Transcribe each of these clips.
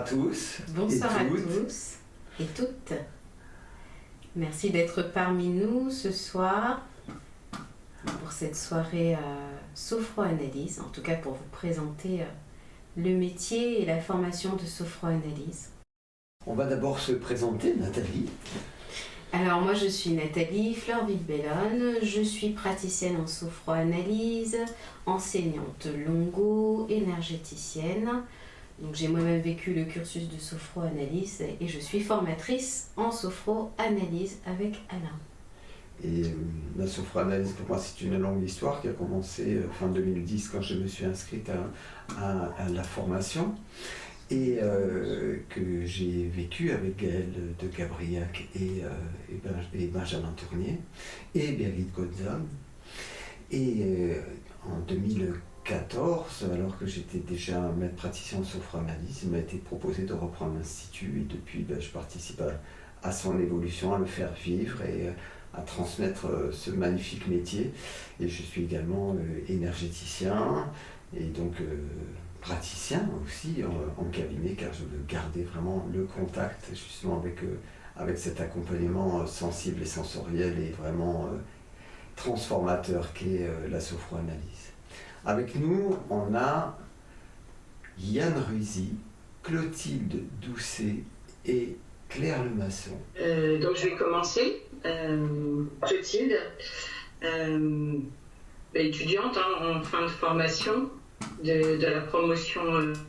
tous. Bonsoir à tous et toutes. Merci d'être parmi nous ce soir pour cette soirée sophroanalyse, en tout cas pour vous présenter le métier et la formation de sophroanalyse. On va d'abord se présenter, Nathalie. Alors moi je suis Nathalie Fleurville-Bellone, je suis praticienne en sophroanalyse, enseignante longo, énergéticienne. Donc j'ai moi-même vécu le cursus de sophroanalyse et je suis formatrice en sophroanalyse avec Alain. Et la sophroanalyse pour moi c'est une longue histoire qui a commencé fin 2010 quand je me suis inscrite à la formation. Et que j'ai vécu avec Gaël de Gabriac et Benjamin Tournier et Birgit Godzon. Et en 2014, alors que j'étais déjà maître praticien en sophroanalyse, il m'a été proposé de reprendre l'Institut et depuis je participe à son évolution, à le faire vivre et à transmettre ce magnifique métier. Et je suis également énergéticien et donc praticien aussi en cabinet, car je veux garder vraiment le contact justement avec cet accompagnement sensible et sensoriel et vraiment transformateur qu'est la sophroanalyse. Avec nous, on a Yann Ruizy, Clotilde Doucet et Claire Lemasson. Donc je vais commencer. Clotilde, étudiante en fin de formation de la promotion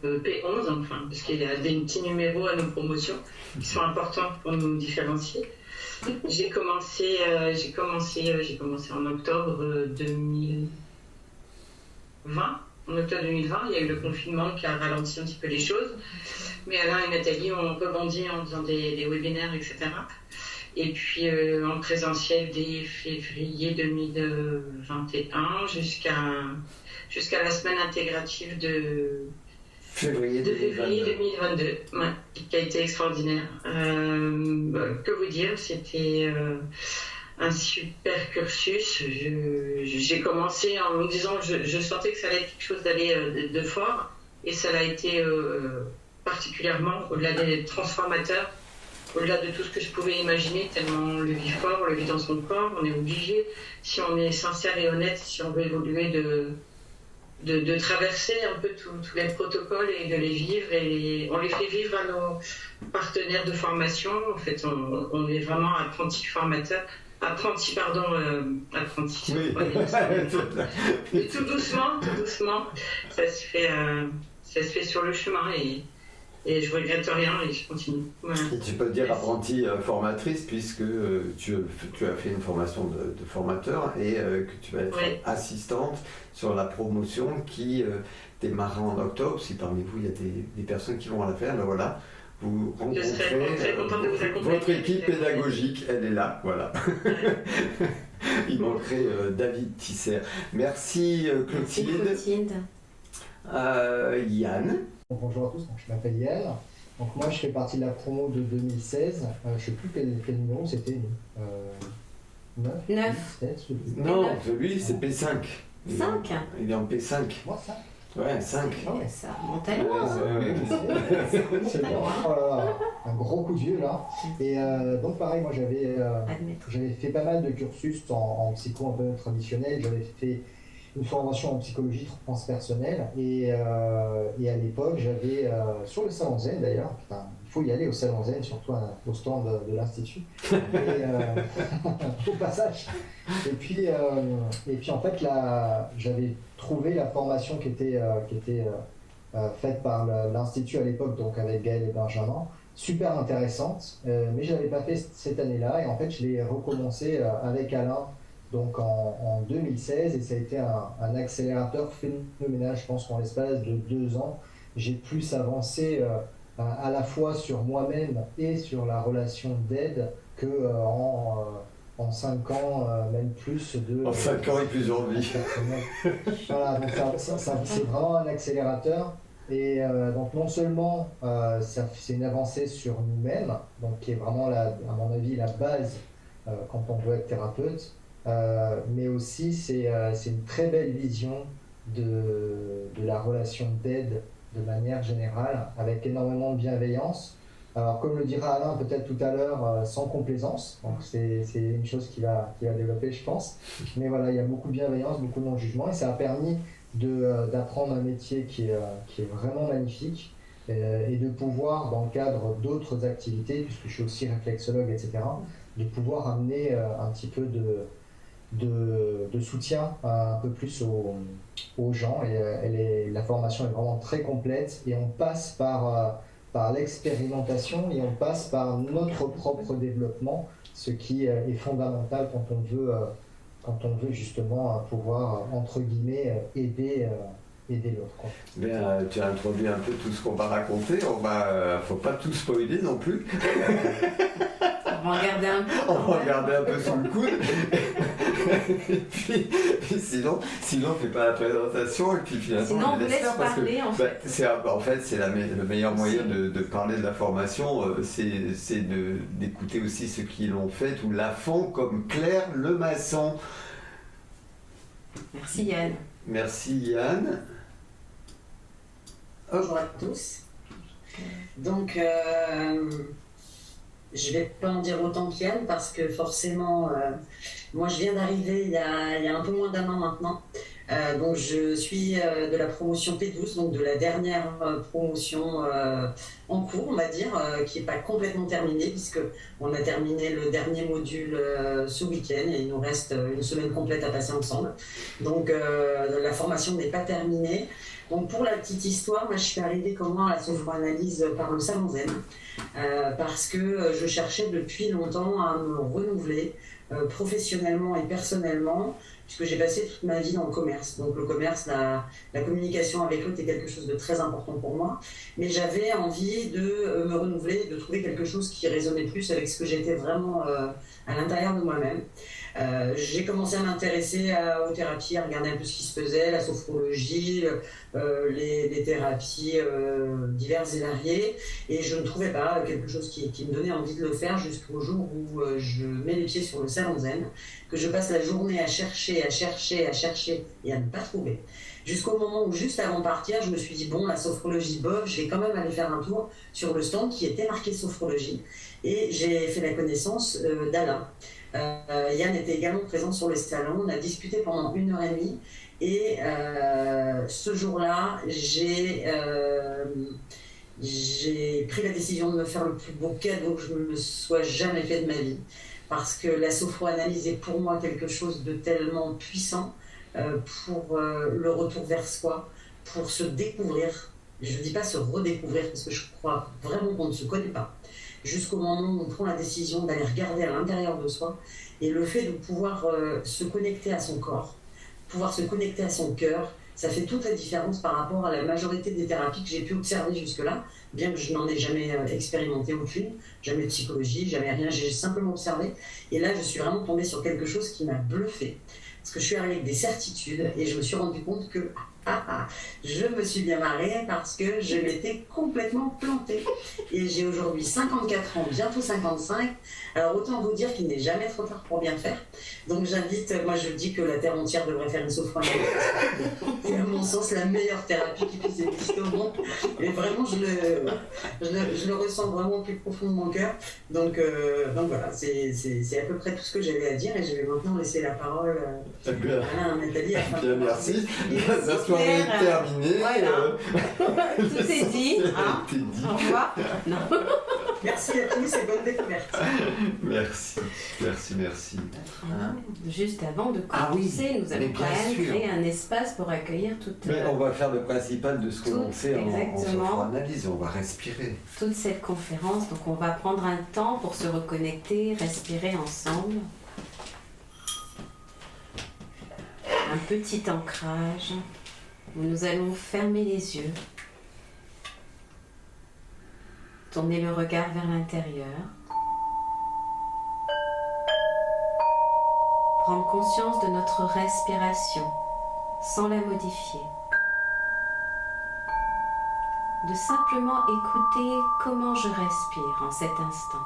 P11, enfin, parce qu'il y a des petits numéros à nos promotions qui sont importants pour nous différencier. J'ai commencé en octobre 2020. En octobre 2020, il y a eu le confinement qui a ralenti un petit peu les choses. Mais Alain et Nathalie ont rebondi en faisant des webinaires, etc. Et puis en présentiel dès février 2021 jusqu'à la semaine intégrative de février 2022, ouais, qui a été extraordinaire. Que vous dire, c'était un super cursus. J'ai commencé en me disant que je sentais que ça allait être quelque chose d'aller de fort, et ça l'a été particulièrement, au-delà des transformateurs, au-delà de tout ce que je pouvais imaginer, tellement on le vit fort, on le vit dans son corps, on est obligé, si on est sincère et honnête, si on veut évoluer, de traverser un peu tous les protocoles et de les vivre, et on les fait vivre à nos partenaires de formation. En fait, on est vraiment apprentis formateurs, apprentis. Oui. Et tout doucement, ça se fait sur le chemin, et je regrette rien et je continue. Voilà. Et tu peux dire apprentie formatrice puisque tu as fait une formation de formateur et que tu vas être assistante sur la promotion qui démarrera en octobre. Si parmi vous il y a des personnes qui vont la faire, ben voilà, vous rencontrez votre équipe pédagogique, elle est là, voilà. Il manquerait David Tisser. Merci Clotilde. Yann. Bonjour à tous, donc, je m'appelle Yann. Donc moi je fais partie de la promo de 2016. Je ne sais plus quel numéro c'était. 9. Non, celui c'est P5. 5. Il est en P5. Moi ça. Ouais, 5. Ouais, ça remonte à loin. C'est bon. Oh là là, un gros coup de vieux là. Et donc pareil, moi j'avais fait pas mal de cursus en psycho un peu traditionnel. J'avais fait une formation en psychologie transpersonnelle et à l'époque j'avais sur le salon Zen d'ailleurs, il faut y aller au salon Zen, surtout au stand de l'Institut au passage, et puis en fait là j'avais trouvé la formation qui était faite par l'Institut à l'époque, donc avec Gaël et Benjamin, super intéressante, mais je l'avais pas fait cette année-là, et en fait je l'ai recommencé avec Alain donc en 2016, et ça a été un accélérateur phénoménal. Je pense qu'en l'espace de 2 ans, j'ai plus avancé à la fois sur moi-même et sur la relation d'aide en 5 ans, même plus de... En 5 ans et plusieurs vies. Voilà, donc c'est vraiment un accélérateur. Et donc non seulement c'est une avancée sur nous-mêmes, donc qui est vraiment à mon avis la base quand on veut être thérapeute, mais aussi c'est une très belle vision de la relation d'aide, de manière générale, avec énormément de bienveillance. Alors, comme le dira Alain peut-être tout à l'heure, sans complaisance. Donc, c'est une chose qu'il va développer, je pense. Mais voilà, il y a beaucoup de bienveillance, beaucoup de non-jugement. Et ça a permis d'apprendre un métier qui est vraiment magnifique et de pouvoir, dans le cadre d'autres activités, puisque je suis aussi réflexologue, etc., de pouvoir amener un petit peu de soutien un peu plus aux gens. Et la formation est vraiment très complète et on passe par l'expérimentation et on passe par notre propre développement, ce qui est fondamental quand on veut justement pouvoir, entre guillemets, aider l'autre. Bien, tu as introduit un peu tout ce qu'on va raconter. Faut pas tout spoiler non plus. On va regarder un peu. On va regarder un peu sous le coude. et puis sinon, on fait pas la présentation et puis finalement sinon, on vous laisse parler. En fait, c'est le meilleur moyen de parler de la formation, c'est d'écouter aussi ceux qui l'ont fait ou la font, comme Claire Lemasson. Merci Yann. Merci Yann. Bonjour à tous. Donc, je vais pas en dire autant qu'Yann parce que forcément, moi je viens d'arriver il y a un peu moins d'un an maintenant. Donc je suis de la promotion P12, donc de la dernière promotion en cours, on va dire, qui n'est pas complètement terminée puisque on a terminé le dernier module ce week-end et il nous reste une semaine complète à passer ensemble. Donc la formation n'est pas terminée. Donc pour la petite histoire, moi je suis arrivée à la sophroanalyse par le Salon Zen parce que je cherchais depuis longtemps à me renouveler professionnellement et personnellement, puisque j'ai passé toute ma vie dans le commerce. Donc le commerce, la communication avec l'autre est quelque chose de très important pour moi, mais j'avais envie de me renouveler, de trouver quelque chose qui résonnait plus avec ce que j'étais vraiment à l'intérieur de moi-même. J'ai commencé à m'intéresser aux thérapies, à regarder un peu ce qui se faisait, la sophrologie, les thérapies diverses et variées, et je ne trouvais pas quelque chose qui me donnait envie de le faire jusqu'au jour où je mets les pieds sur le Salon Zen, que je passe la journée à chercher et à ne pas trouver. Jusqu'au moment où, juste avant de partir, je me suis dit, bon, la sophrologie, bof, je vais quand même aller faire un tour sur le stand qui était marqué sophrologie. Et j'ai fait la connaissance d'Alain. Yann était également présent sur le salon, on a discuté pendant 1h30 et ce jour-là, j'ai pris la décision de me faire le plus beau cadeau que je me sois jamais fait de ma vie. Parce que la sophroanalyse est pour moi quelque chose de tellement puissant pour le retour vers soi, pour se découvrir. Je ne dis pas se redécouvrir parce que je crois vraiment qu'on ne se connaît pas. Jusqu'au moment où on prend la décision d'aller regarder à l'intérieur de soi, et le fait de pouvoir se connecter à son corps, pouvoir se connecter à son cœur, ça fait toute la différence par rapport à la majorité des thérapies que j'ai pu observer jusque-là, bien que je n'en ai jamais expérimenté aucune, jamais de psychologie, jamais rien, j'ai simplement observé. Et là, je suis vraiment tombée sur quelque chose qui m'a bluffée. Parce que je suis arrivée avec des certitudes et je me suis rendu compte que je me suis bien marrée parce que je m'étais complètement plantée. Et j'ai aujourd'hui 54 ans, bientôt 55. Alors autant vous dire qu'il n'est jamais trop tard pour bien faire. Donc j'invite, moi je dis que la Terre entière devrait faire une sophroanalyse. C'est à mon sens la meilleure thérapie qui puisse exister au monde. Et vraiment je le ressens vraiment au plus profond de mon cœur. Donc voilà, c'est à peu près tout ce que j'avais à dire et je vais maintenant laisser la parole à Nathalie. Bien, merci. La soirée est terminée. Voilà. Tout est dit. Hein. Au revoir. Non. Merci à tous et bonne découverte. Merci. Hein? Juste avant de commencer, nous allons quand même créer un espace pour accueillir toute... Mais on va faire le principal de ce qu'on fait en sophroanalyse, on va respirer. Toute cette conférence, donc on va prendre un temps pour se reconnecter, respirer ensemble. Un petit ancrage où nous allons fermer les yeux. Tourner le regard vers l'intérieur. Prendre conscience de notre respiration sans la modifier. De simplement écouter comment je respire en cet instant.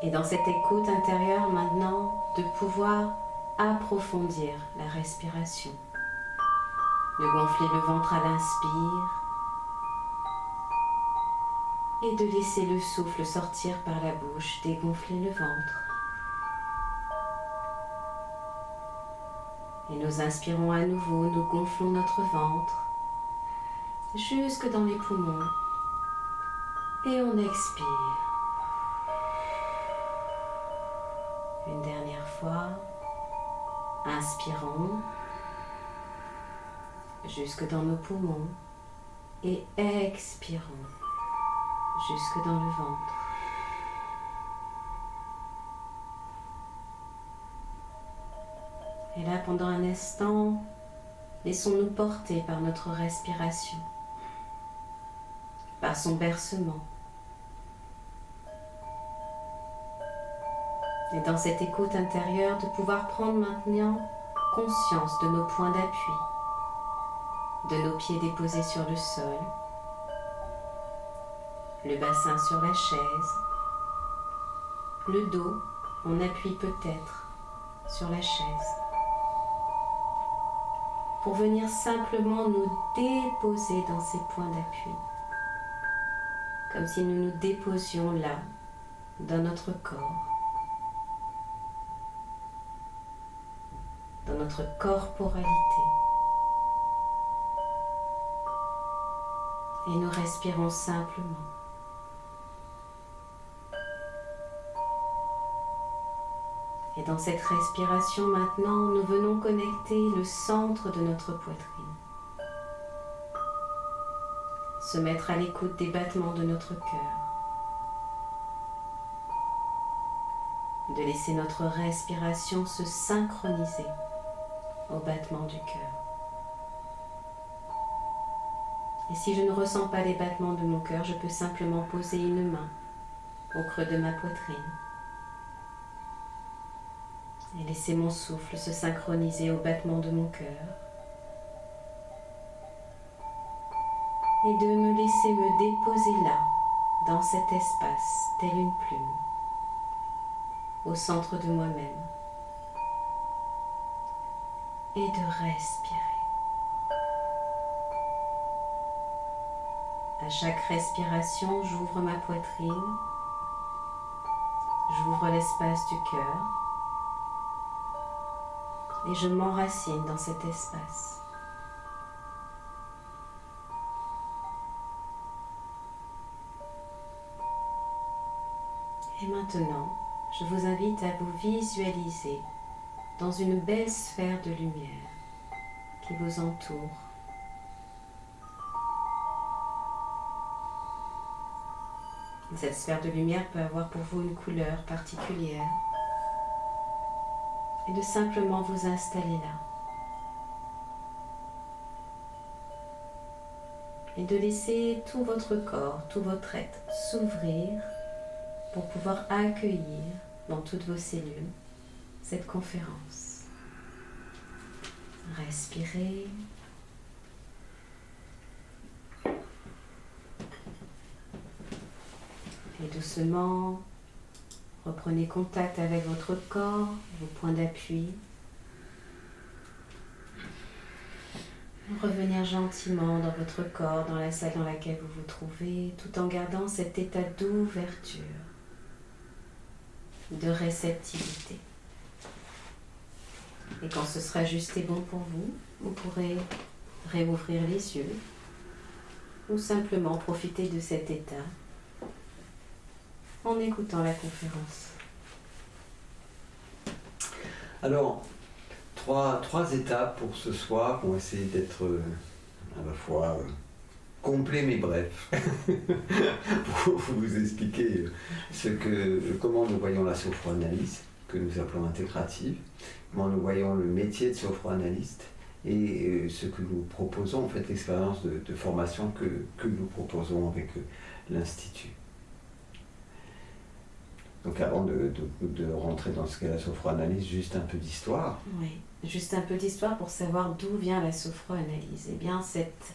Et dans cette écoute intérieure maintenant, de pouvoir approfondir la respiration, de gonfler le ventre à l'inspire et de laisser le souffle sortir par la bouche, dégonfler le ventre. Et nous inspirons à nouveau, nous gonflons notre ventre jusque dans les poumons et on expire. Une dernière fois, inspirons jusque dans nos poumons et expirons jusque dans le ventre. Et là, pendant un instant, laissons-nous porter par notre respiration, par son bercement. Et dans cette écoute intérieure, de pouvoir prendre maintenant conscience de nos points d'appui, de nos pieds déposés sur le sol, le bassin sur la chaise, le dos en appui peut-être sur la chaise, pour venir simplement nous déposer dans ces points d'appui, comme si nous nous déposions là, dans notre corps, dans notre corporalité. Et nous respirons simplement. Et dans cette respiration maintenant, nous venons connecter le centre de notre poitrine. Se mettre à l'écoute des battements de notre cœur. De laisser notre respiration se synchroniser au battement du cœur. Et si je ne ressens pas les battements de mon cœur, je peux simplement poser une main au creux de ma poitrine et laisser mon souffle se synchroniser au battement de mon cœur et de me laisser me déposer là, dans cet espace, telle une plume, au centre de moi-même, et de respirer. À chaque respiration, j'ouvre ma poitrine, j'ouvre l'espace du cœur et je m'enracine dans cet espace. Et maintenant, je vous invite à vous visualiser dans une belle sphère de lumière qui vous entoure. Cette sphère de lumière peut avoir pour vous une couleur particulière et de simplement vous installer là. Et de laisser tout votre corps, tout votre être s'ouvrir pour pouvoir accueillir dans toutes vos cellules cette conférence. Respirez. Et doucement, reprenez contact avec votre corps, vos points d'appui. Revenir gentiment dans votre corps, dans la salle dans laquelle vous vous trouvez, tout en gardant cet état d'ouverture, de réceptivité. Et quand ce sera juste et bon pour vous, vous pourrez réouvrir les yeux ou simplement profiter de cet état en écoutant la conférence. Alors, trois étapes pour ce soir. On va essayer d'être à la fois complet mais bref pour vous expliquer comment nous voyons la sophroanalyse, que nous appelons intégrative, comment nous voyons le métier de sophroanalyste et ce que nous proposons, en fait, l'expérience de formation que nous proposons avec l'Institut. Donc avant de rentrer dans ce qu'est la sophroanalyse, juste un peu d'histoire. Oui, juste un peu d'histoire pour savoir d'où vient la sophroanalyse. Eh bien, cette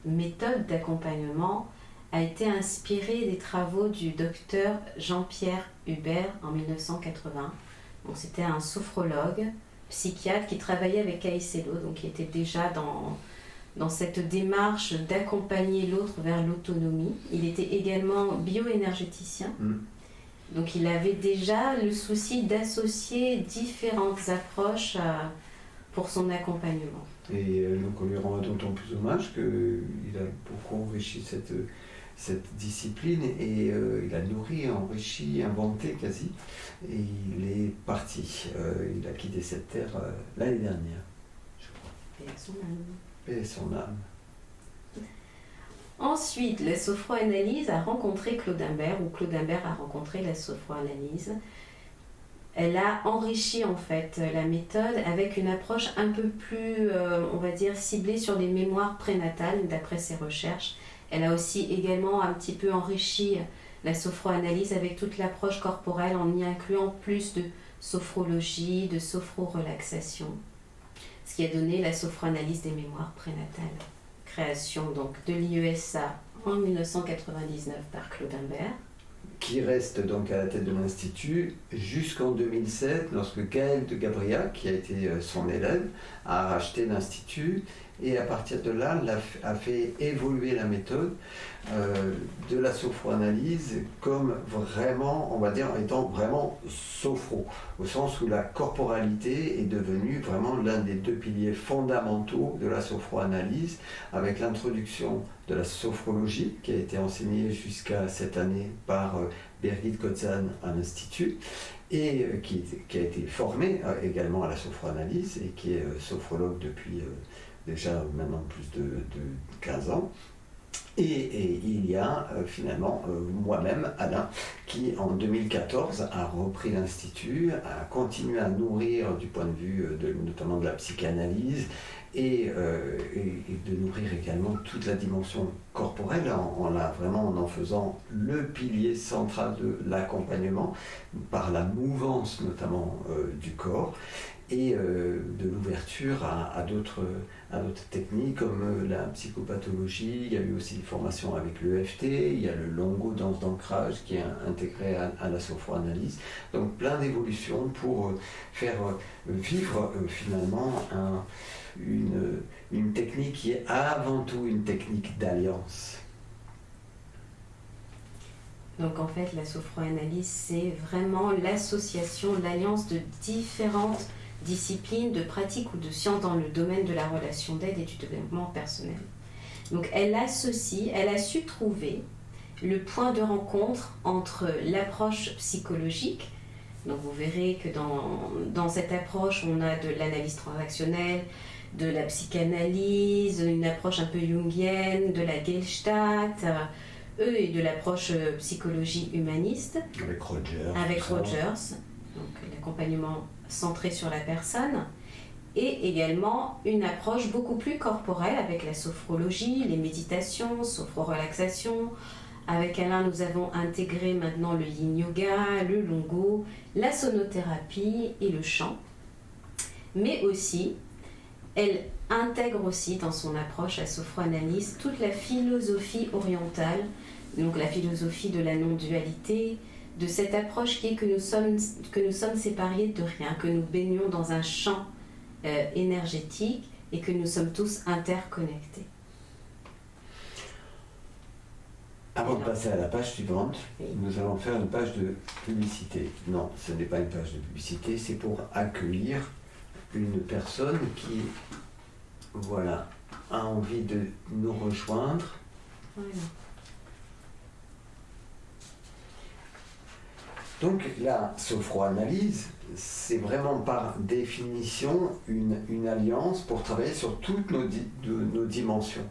méthode d'accompagnement a été inspirée des travaux du docteur Jean-Pierre Hubert en 1980. Donc, c'était un sophrologue psychiatre qui travaillait avec Caicedo, donc qui était déjà dans cette démarche d'accompagner l'autre vers l'autonomie. Il était également bioénergéticien. Donc il avait déjà le souci d'associer différentes approches pour son accompagnement. Et donc on lui rend d'autant plus hommage qu'il a beaucoup enrichi cette discipline et il a nourri, enrichi, inventé quasi. Et il est parti. Il a quitté cette terre l'année dernière, je crois. Paix à son âme. Paix à son âme. Ensuite, la sophroanalyse a rencontré Claude Imbert, ou Claude Imbert a rencontré la sophroanalyse. Elle a enrichi en fait la méthode avec une approche un peu plus, on va dire, ciblée sur les mémoires prénatales d'après ses recherches. Elle a aussi également un petit peu enrichi la sophroanalyse avec toute l'approche corporelle en y incluant plus de sophrologie, de sophro-relaxation. Ce qui a donné la sophroanalyse des mémoires prénatales. Création donc de l'IESA en 1999 par Claude Imbert. Qui reste donc à la tête de l'Institut jusqu'en 2007, lorsque Gaël de Gabriac, qui a été son élève, a racheté l'Institut et à partir de là, a fait évoluer la méthode de la sophroanalyse comme vraiment, on va dire, étant vraiment sophro, au sens où la corporalité est devenue vraiment l'un des deux piliers fondamentaux de la sophroanalyse, avec l'introduction de la sophrologie qui a été enseignée jusqu'à cette année par Birgit Kotzan à l'Institut et qui a été formée également à la sophroanalyse et qui est sophrologue depuis déjà maintenant plus de 15 ans. Et il y a finalement moi-même, Alain, qui en 2014 a repris l'Institut, a continué à nourrir du point de vue notamment de la psychanalyse et de nourrir également toute la dimension corporelle en faisant le pilier central de l'accompagnement par la mouvance notamment du corps et de l'ouverture à d'autres techniques comme la psychopathologie. Il y a eu aussi une formation avec l'EFT, il y a le longo, danse d'ancrage, qui est intégré à la sophroanalyse. Donc plein d'évolutions pour faire vivre finalement une technique qui est avant tout une technique d'alliance. Donc en fait, la sophroanalyse, c'est vraiment l'association, l'alliance de différentes disciplines, de pratiques ou de sciences dans le domaine de la relation d'aide et du développement personnel. Donc elle a su trouver le point de rencontre entre l'approche psychologique. Donc vous verrez que dans cette approche, on a de l'analyse transactionnelle, de la psychanalyse, une approche un peu jungienne, de la Gestalt, et de l'approche psychologie humaniste. Avec Rogers, donc l'accompagnement centré sur la personne, et également une approche beaucoup plus corporelle avec la sophrologie, les méditations, sophro-relaxation. Avec Alain, nous avons intégré maintenant le yin yoga, le longo, la sonothérapie et le chant. Mais aussi, elle intègre aussi dans son approche à sophroanalyse toute la philosophie orientale, donc la philosophie de la non-dualité, de cette approche qui est que nous sommes séparés de rien, que nous baignons dans un champ énergétique et que nous sommes tous interconnectés. Avant de passer à la page suivante, oui. Nous allons faire une page de publicité. Non, ce n'est pas une page de publicité, c'est pour accueillir une personne qui, voilà, a envie de nous rejoindre. Voilà. Donc la sophroanalyse, c'est vraiment par définition une alliance pour travailler sur toutes nos dimensions.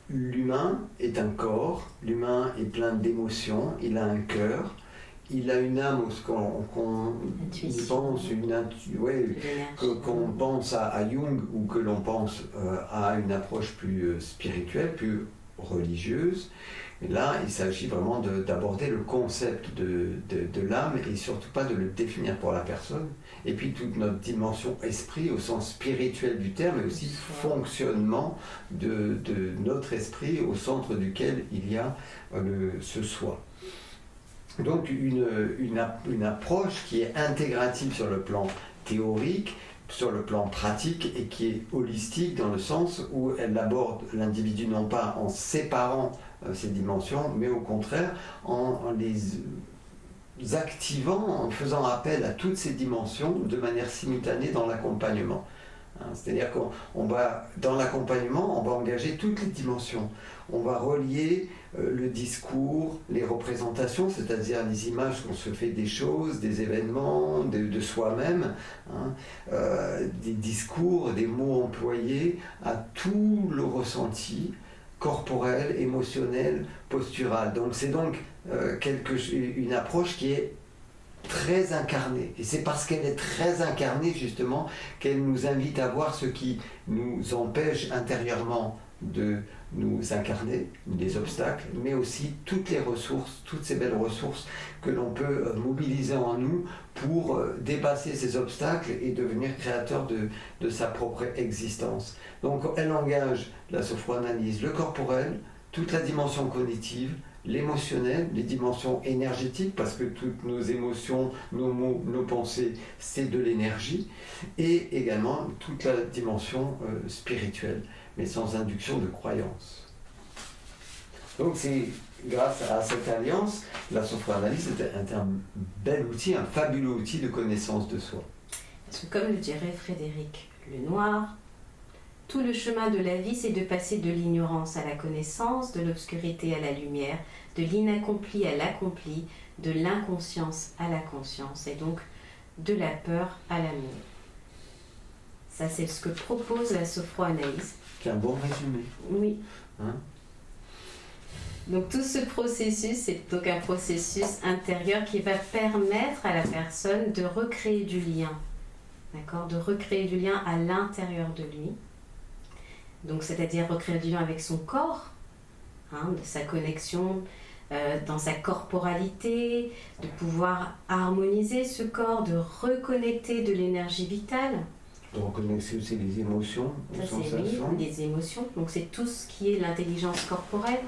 L'humain est un corps, l'humain est plein d'émotions, il a un cœur, il a une âme, qu'on pense à Jung ou que l'on pense à une approche plus spirituelle, plus religieuse. Mais là, il s'agit vraiment d'aborder le concept de l'âme et surtout pas de le définir pour la personne. Et puis toute notre dimension esprit au sens spirituel du terme, mais aussi fonctionnement de notre esprit au centre duquel il y a ce soi. Donc une approche qui est intégrative sur le plan théorique, sur le plan pratique et qui est holistique dans le sens où elle aborde l'individu non pas en séparant ses dimensions, mais au contraire en les activant, en faisant appel à toutes ces dimensions de manière simultanée dans l'accompagnement. C'est-à-dire qu'on va, dans l'accompagnement, on va engager toutes les dimensions. On va relier le discours, les représentations, c'est-à-dire les images qu'on se fait des choses, des événements, de soi-même, des discours, des mots employés, à tout le ressenti corporel, émotionnel, postural. Donc c'est donc une approche qui est très incarnée. Et c'est parce qu'elle est très incarnée, justement, qu'elle nous invite à voir ce qui nous empêche intérieurement de nous incarner, des obstacles, mais aussi toutes les ressources, toutes ces belles ressources que l'on peut mobiliser en nous pour dépasser ces obstacles et devenir créateur de sa propre existence. Donc elle engage la sophroanalyse, le corporel, toute la dimension cognitive, l'émotionnel, les dimensions énergétiques, parce que toutes nos émotions, nos mots, nos pensées, c'est de l'énergie, et également toute la dimension spirituelle, mais sans induction de croyance. Donc c'est grâce à cette alliance, la sophroanalyse est un bel outil, un fabuleux outil de connaissance de soi. Parce que comme le dirait Frédéric Lenoir, tout le chemin de la vie, c'est de passer de l'ignorance à la connaissance, de l'obscurité à la lumière, de l'inaccompli à l'accompli, de l'inconscience à la conscience, et donc de la peur à l'amour. Ça, c'est ce que propose la sophroanalyse. C'est un bon résumé. Oui. Hein? Donc tout ce processus, c'est donc un processus intérieur qui va permettre à la personne de recréer du lien, d'accord, de recréer du lien à l'intérieur de lui. Donc c'est-à-dire recréer du lien avec son corps, de sa connexion dans sa corporalité, de pouvoir harmoniser ce corps, de reconnecter de l'énergie vitale. De reconnaître aussi les émotions, les sensations. Les émotions, donc c'est tout ce qui est l'intelligence corporelle.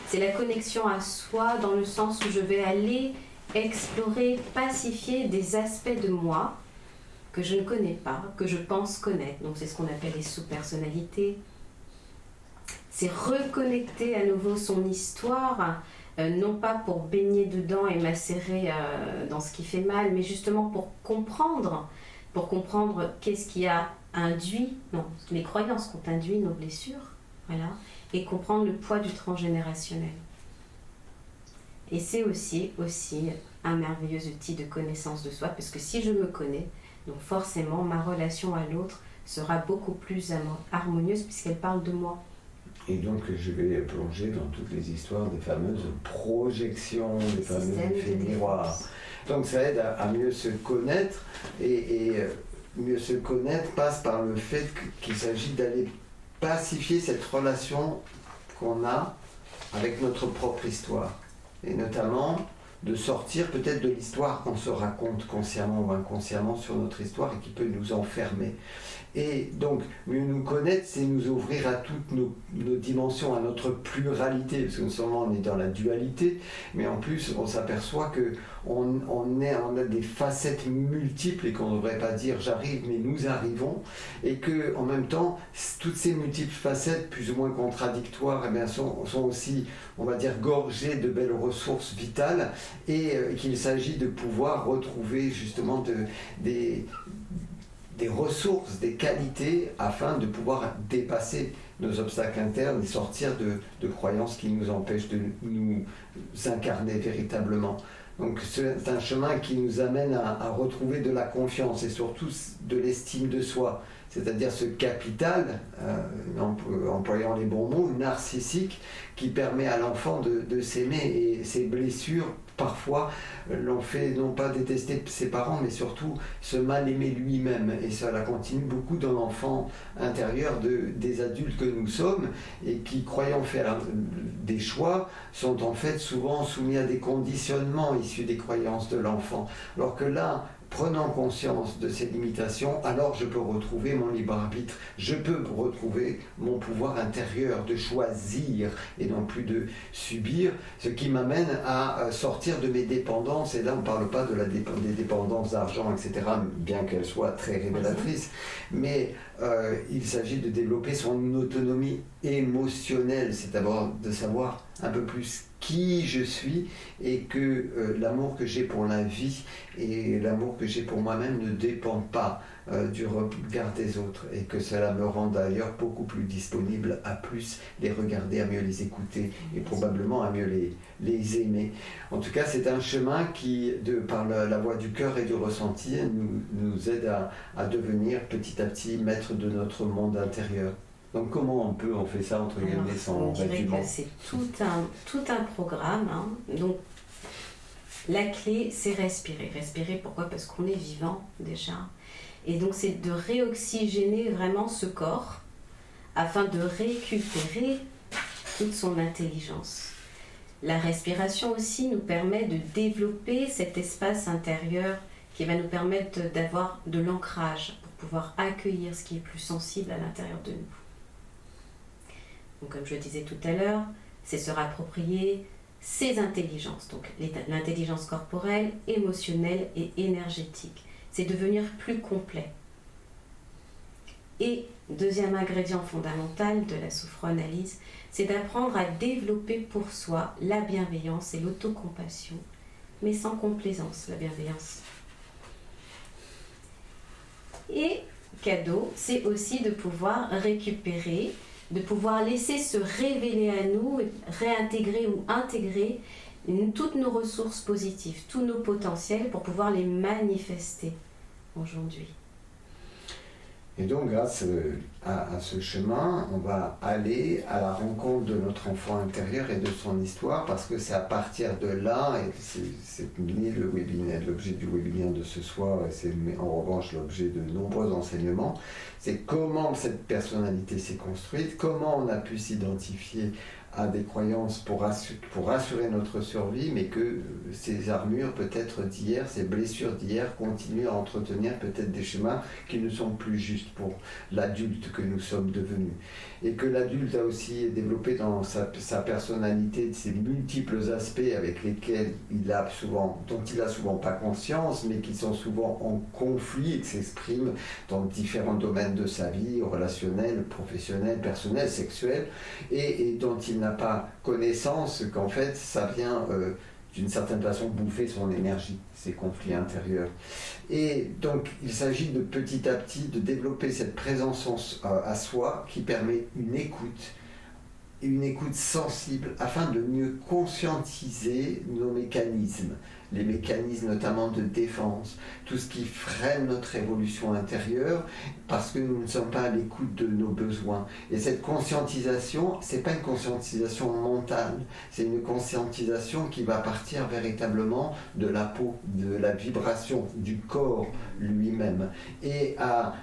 C'est la connexion à soi dans le sens où je vais aller explorer, pacifier des aspects de moi que je ne connais pas, que je pense connaître. Donc c'est ce qu'on appelle les sous-personnalités. C'est reconnecter à nouveau son histoire, non pas pour baigner dedans et macérer dans ce qui fait mal, mais justement pour comprendre qu'est-ce qui a induit, les croyances qui ont induit nos blessures, voilà, et comprendre le poids du transgénérationnel. Et c'est aussi un merveilleux outil de connaissance de soi, parce que si je me connais, donc forcément ma relation à l'autre sera beaucoup plus harmonieuse puisqu'elle parle de moi. Et donc je vais plonger dans toutes les histoires des fameuses projections, des fameux effets miroirs. Donc ça aide à mieux se connaître, et mieux se connaître passe par le fait qu'il s'agit d'aller pacifier cette relation qu'on a avec notre propre histoire. Et notamment de sortir peut-être de l'histoire qu'on se raconte consciemment ou inconsciemment sur notre histoire et qui peut nous enfermer. Et donc, mieux nous connaître, c'est nous ouvrir à toutes nos dimensions, à notre pluralité, parce que non seulement on est dans la dualité, mais en plus on s'aperçoit qu'on a des facettes multiples et qu'on ne devrait pas dire j'arrive, mais nous arrivons, et que en même temps, toutes ces multiples facettes, plus ou moins contradictoires, eh bien, sont aussi, on va dire, gorgées de belles ressources vitales, et qu'il s'agit de pouvoir retrouver justement des ressources, des qualités, afin de pouvoir dépasser nos obstacles internes et sortir de croyances qui nous empêchent de nous incarner véritablement. Donc c'est un chemin qui nous amène à retrouver de la confiance et surtout de l'estime de soi, c'est-à-dire ce capital, employant les bons mots, narcissique, qui permet à l'enfant de s'aimer, et ses blessures parfois l'ont fait non pas détester ses parents, mais surtout se mal aimer lui-même, et cela continue beaucoup dans l'enfant intérieur des adultes que nous sommes, et qui, croyant faire des choix, sont en fait souvent soumis à des conditionnements issus des croyances de l'enfant, alors que là, prenant conscience de ces limitations, alors je peux retrouver mon libre arbitre, je peux retrouver mon pouvoir intérieur de choisir et non plus de subir, ce qui m'amène à sortir de mes dépendances. Et là, on ne parle pas des dépendances d'argent, etc., bien qu'elles soient très révélatrices, mais il s'agit de développer son autonomie émotionnelle, c'est d'abord de savoir un peu plus qui je suis et que l'amour que j'ai pour la vie et l'amour que j'ai pour moi-même ne dépend pas du regard des autres, et que cela me rend d'ailleurs beaucoup plus disponible à plus les regarder, à mieux les écouter et probablement à mieux les aimer. En tout cas, c'est un chemin qui, par la voie du cœur et du ressenti, nous aide à devenir petit à petit maître de notre monde intérieur. Donc comment on fait ça entre guillemets sans résumé? C'est tout un programme. Hein. Donc la clé, c'est respirer. Respirer, pourquoi? Parce qu'on est vivant déjà. Et donc c'est de réoxygéner vraiment ce corps afin de récupérer toute son intelligence. La respiration aussi nous permet de développer cet espace intérieur qui va nous permettre d'avoir de l'ancrage pour pouvoir accueillir ce qui est plus sensible à l'intérieur de nous. Donc, comme je le disais tout à l'heure, c'est se rapproprier ses intelligences, donc l'intelligence corporelle, émotionnelle et énergétique. C'est devenir plus complet. Et deuxième ingrédient fondamental de la sophroanalyse, c'est d'apprendre à développer pour soi la bienveillance et l'autocompassion, mais sans complaisance, la bienveillance. Et cadeau, c'est aussi de pouvoir récupérer, de pouvoir laisser se révéler à nous, réintégrer ou intégrer toutes nos ressources positives, tous nos potentiels pour pouvoir les manifester aujourd'hui. Et donc, grâce à ce chemin, on va aller à la rencontre de notre enfant intérieur et de son histoire, parce que c'est à partir de là, et c'est l'objet du webinaire de ce soir, et c'est en revanche l'objet de nombreux enseignements, c'est comment cette personnalité s'est construite, comment on a pu s'identifier à des croyances pour assurer notre survie, mais que ces armures peut-être d'hier, ces blessures d'hier continuent à entretenir peut-être des chemins qui ne sont plus justes pour l'adulte que nous sommes devenus. Et que l'adulte a aussi développé dans sa personnalité ces multiples aspects avec lesquels dont il a souvent pas conscience, mais qui sont souvent en conflit et qui s'expriment dans différents domaines de sa vie, relationnel, professionnel, personnel, sexuel, et dont il n'a pas connaissance qu'en fait ça vient d'une certaine façon bouffer son énergie, ses conflits intérieurs. Et donc il s'agit de petit à petit de développer cette présence à soi qui permet une écoute sensible afin de mieux conscientiser nos mécanismes, les mécanismes notamment de défense, tout ce qui freine notre évolution intérieure parce que nous ne sommes pas à l'écoute de nos besoins. Et cette conscientisation, c'est pas une conscientisation mentale, c'est une conscientisation qui va partir véritablement de la peau, de la vibration du corps lui-même, et à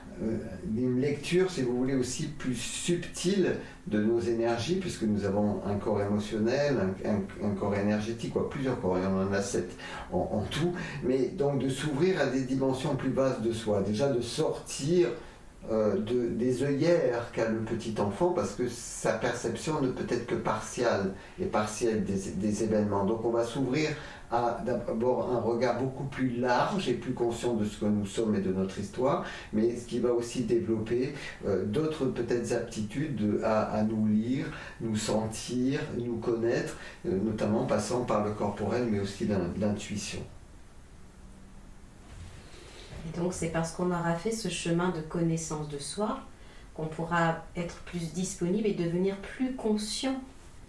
une lecture, si vous voulez, aussi plus subtile de nos énergies, puisque nous avons un corps émotionnel, un corps énergétique, plusieurs corps, il y en a 7 en tout, mais donc de s'ouvrir à des dimensions plus basses de soi, déjà de sortir des œillères qu'a le petit enfant, parce que sa perception ne peut être que partielle des événements. Donc on va s'ouvrir à d'abord un regard beaucoup plus large et plus conscient de ce que nous sommes et de notre histoire, mais ce qui va aussi développer d'autres peut-être aptitudes à nous lire, nous sentir, nous connaître, notamment passant par le corporel, mais aussi l'intuition. Et donc c'est parce qu'on aura fait ce chemin de connaissance de soi qu'on pourra être plus disponible et devenir plus conscient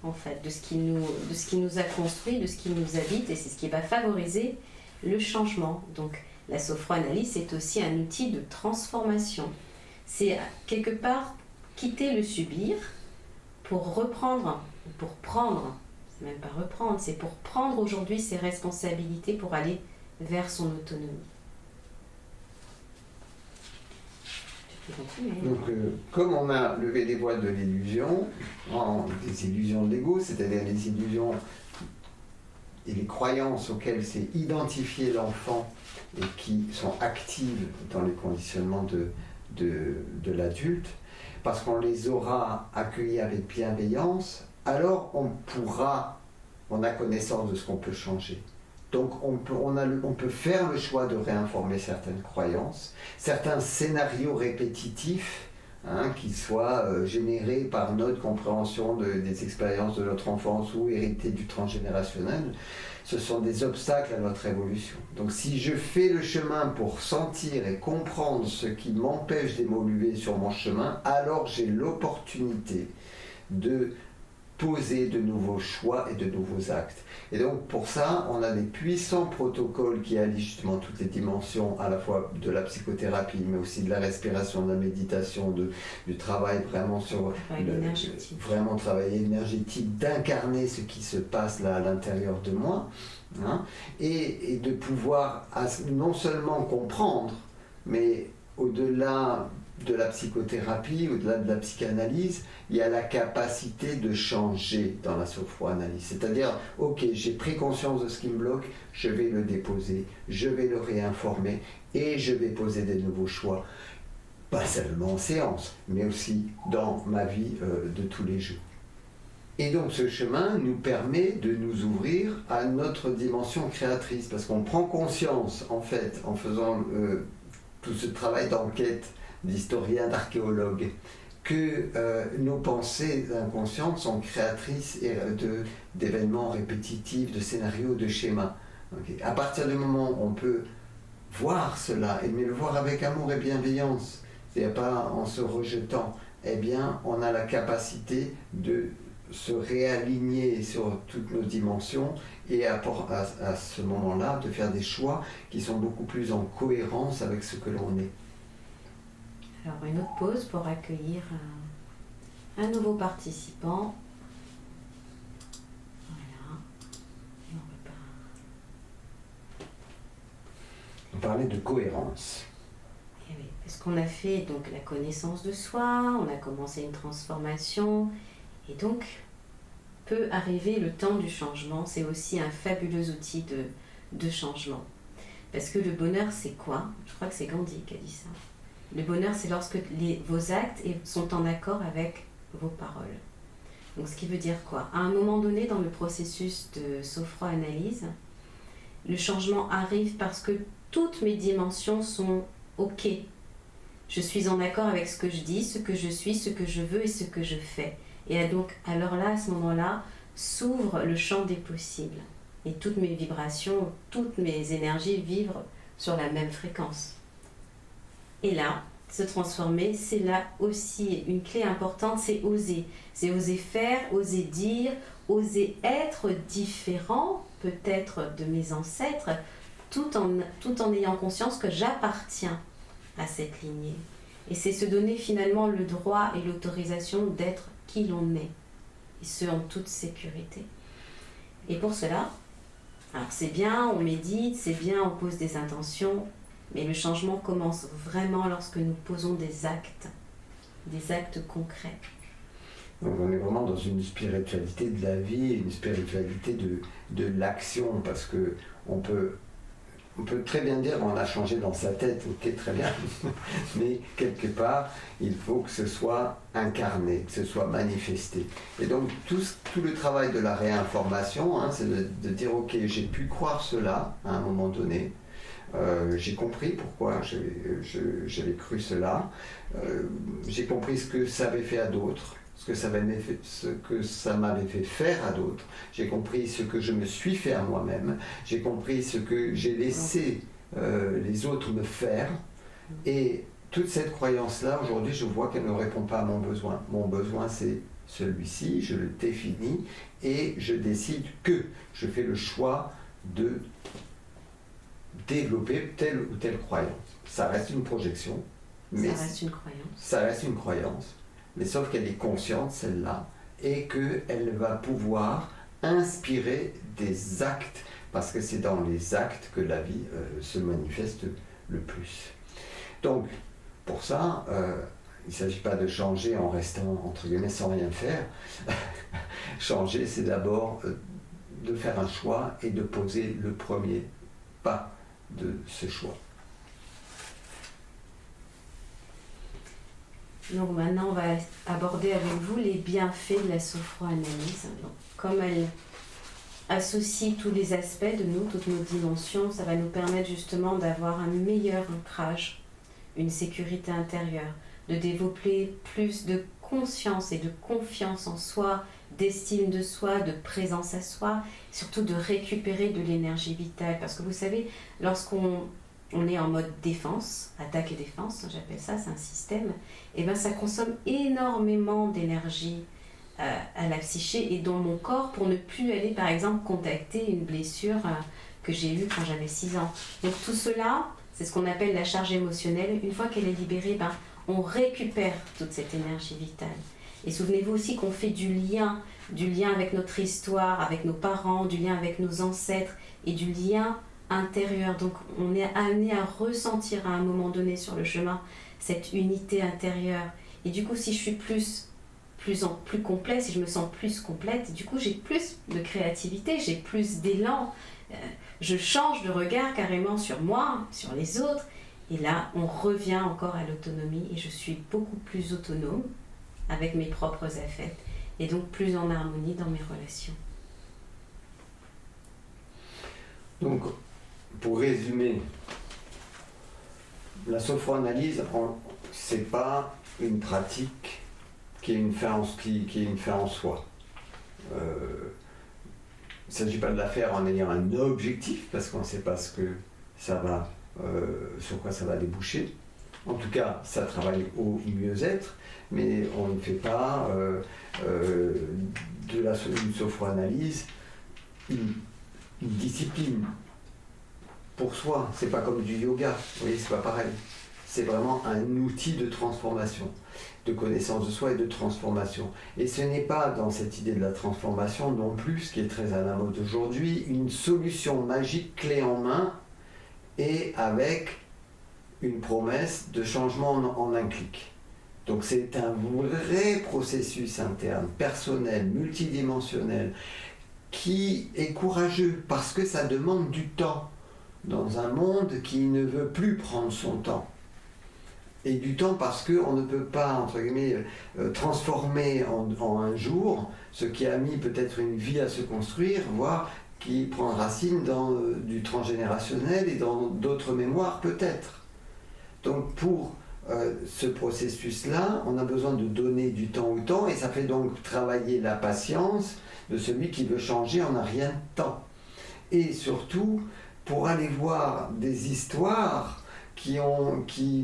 en fait de ce qui nous a construit, de ce qui nous habite, et c'est ce qui va favoriser le changement. Donc la sophroanalyse, c'est aussi un outil de transformation. C'est quelque part quitter le subir pour reprendre, pour prendre, c'est même pas reprendre, c'est pour prendre aujourd'hui ses responsabilités pour aller vers son autonomie. Donc, comme on a levé les voiles de l'illusion, des illusions de l'ego, c'est-à-dire les illusions et les croyances auxquelles s'est identifié l'enfant et qui sont actives dans les conditionnements de l'adulte, parce qu'on les aura accueillis avec bienveillance, alors on a connaissance de ce qu'on peut changer. Donc on peut faire le choix de réinformer certaines croyances, certains scénarios répétitifs, qui soient générés par notre compréhension des expériences de notre enfance ou hérités du transgénérationnel. Ce sont des obstacles à notre évolution. Donc si je fais le chemin pour sentir et comprendre ce qui m'empêche d'évoluer sur mon chemin, alors j'ai l'opportunité de poser de nouveaux choix et de nouveaux actes. Et donc pour ça, on a des puissants protocoles qui allient justement toutes les dimensions, à la fois de la psychothérapie, mais aussi de la respiration, de la méditation, du travail vraiment sur vraiment travail énergétique, d'incarner ce qui se passe là à l'intérieur de moi, et de pouvoir non seulement comprendre, mais au-delà de la psychothérapie, au-delà de la psychanalyse, il y a la capacité de changer dans la sophroanalyse. C'est-à-dire, ok, j'ai pris conscience de ce qui me bloque, je vais le déposer, je vais le réinformer et je vais poser des nouveaux choix. Pas seulement en séance, mais aussi dans ma vie de tous les jours. Et donc ce chemin nous permet de nous ouvrir à notre dimension créatrice, parce qu'on prend conscience, en fait, en faisant tout ce travail d'enquête d'historiens, d'archéologues, que nos pensées inconscientes sont créatrices d'événements répétitifs, de scénarios, de schémas. Okay. À partir du moment où on peut voir cela, mais le voir avec amour et bienveillance, c'est-à-dire pas en se rejetant, eh bien, on a la capacité de se réaligner sur toutes nos dimensions et à ce moment-là, de faire des choix qui sont beaucoup plus en cohérence avec ce que l'on est. Alors une autre pause pour accueillir un nouveau participant. Voilà. Et on repart. On parlait de cohérence. Et oui, parce qu'on a fait donc la connaissance de soi, on a commencé une transformation, et donc peut arriver le temps du changement. C'est aussi un fabuleux outil de changement. Parce que le bonheur, c'est quoi? Je crois que c'est Gandhi qui a dit ça. Le bonheur, c'est lorsque vos actes sont en accord avec vos paroles. Donc, ce qui veut dire quoi? À un moment donné, dans le processus de sophroanalyse, le changement arrive parce que toutes mes dimensions sont OK. Je suis en accord avec ce que je dis, ce que je suis, ce que je veux et ce que je fais. Et donc, alors là, à ce moment-là, s'ouvre le champ des possibles. Et toutes mes vibrations, toutes mes énergies vivent sur la même fréquence. Et là, se transformer, c'est là aussi une clé importante, c'est oser. C'est oser faire, oser dire, oser être différent, peut-être de mes ancêtres, tout en ayant conscience que j'appartiens à cette lignée. Et c'est se donner finalement le droit et l'autorisation d'être qui l'on est, et ce en toute sécurité. Et pour cela, alors c'est bien, on médite, c'est bien, on pose des intentions, mais le changement commence vraiment lorsque nous posons des actes concrets. Donc on est vraiment dans une spiritualité de la vie, une spiritualité de l'action, parce que on peut très bien dire qu'on a changé dans sa tête, ok, très bien, mais quelque part, il faut que ce soit incarné, que ce soit manifesté. Et donc tout le travail de la réinformation, c'est de dire, ok, j'ai pu croire cela à un moment donné, j'ai compris pourquoi j'avais cru cela, j'ai compris ce que ça avait fait à d'autres, ce que ça m'avait fait faire à d'autres, j'ai compris ce que je me suis fait à moi-même, j'ai compris ce que j'ai laissé les autres me faire, et toute cette croyance-là, aujourd'hui, je vois qu'elle ne répond pas à mon besoin. Mon besoin, c'est celui-ci, je le définis, et je décide que je fais le choix de développer telle ou telle croyance. Ça reste une projection, mais ça reste une croyance, mais sauf qu'elle est consciente, celle-là, et qu'elle va pouvoir inspirer des actes, parce que c'est dans les actes que la vie se manifeste le plus. Donc, pour ça, il ne s'agit pas de changer en restant, entre guillemets, sans rien faire. Changer, c'est d'abord de faire un choix et de poser le premier pas de ce choix. Donc maintenant, on va aborder avec vous les bienfaits de la sophroanalyse. Donc, comme elle associe tous les aspects de nous, toutes nos dimensions, ça va nous permettre justement d'avoir un meilleur ancrage, une sécurité intérieure, de développer plus de conscience et de confiance en soi, d'estime de soi, de présence à soi, surtout de récupérer de l'énergie vitale. Parce que vous savez, lorsqu'on est en mode défense, attaque et défense, j'appelle ça, c'est un système, et bien ça consomme énormément d'énergie à la psyché et dans mon corps pour ne plus aller par exemple contacter une blessure que j'ai eue quand j'avais 6 ans. Donc tout cela, c'est ce qu'on appelle la charge émotionnelle. Une fois qu'elle est libérée, ben, on récupère toute cette énergie vitale. Et souvenez-vous aussi qu'on fait du lien avec notre histoire, avec nos parents, du lien avec nos ancêtres et du lien intérieur. Donc on est amené à ressentir à un moment donné sur le chemin cette unité intérieure. Et du coup, si je suis plus complète, si je me sens plus complète, du coup j'ai plus de créativité, j'ai plus d'élan, je change de regard carrément sur moi, sur les autres, et là on revient encore à l'autonomie et je suis beaucoup plus autonome avec mes propres affects et donc plus en harmonie dans mes relations. Donc, pour résumer, la sophroanalyse, c'est pas une pratique qui est une fin en soi. Il ne s'agit pas de la faire en ayant un objectif, parce qu'on ne sait pas ce que ça va, sur quoi ça va déboucher. En tout cas, ça travaille au mieux-être, mais on ne fait pas de une sophroanalyse une discipline pour soi. C'est pas comme du yoga, vous voyez, c'est pas pareil. C'est vraiment un outil de transformation, de connaissance de soi et de transformation. Et ce n'est pas dans cette idée de la transformation non plus, ce qui est très à la mode aujourd'hui, une solution magique clé en main et avec une promesse de changement en un clic. Donc c'est un vrai processus interne, personnel, multidimensionnel, qui est courageux parce que ça demande du temps dans un monde qui ne veut plus prendre son temps. Et du temps parce qu'on ne peut pas, entre guillemets, transformer en un jour ce qui a mis peut-être une vie à se construire, voire qui prend racine dans du transgénérationnel et dans d'autres mémoires peut-être. Donc pour ce processus-là, on a besoin de donner du temps au temps et ça fait donc travailler la patience de celui qui veut changer en un rien de temps. Et surtout, pour aller voir des histoires qui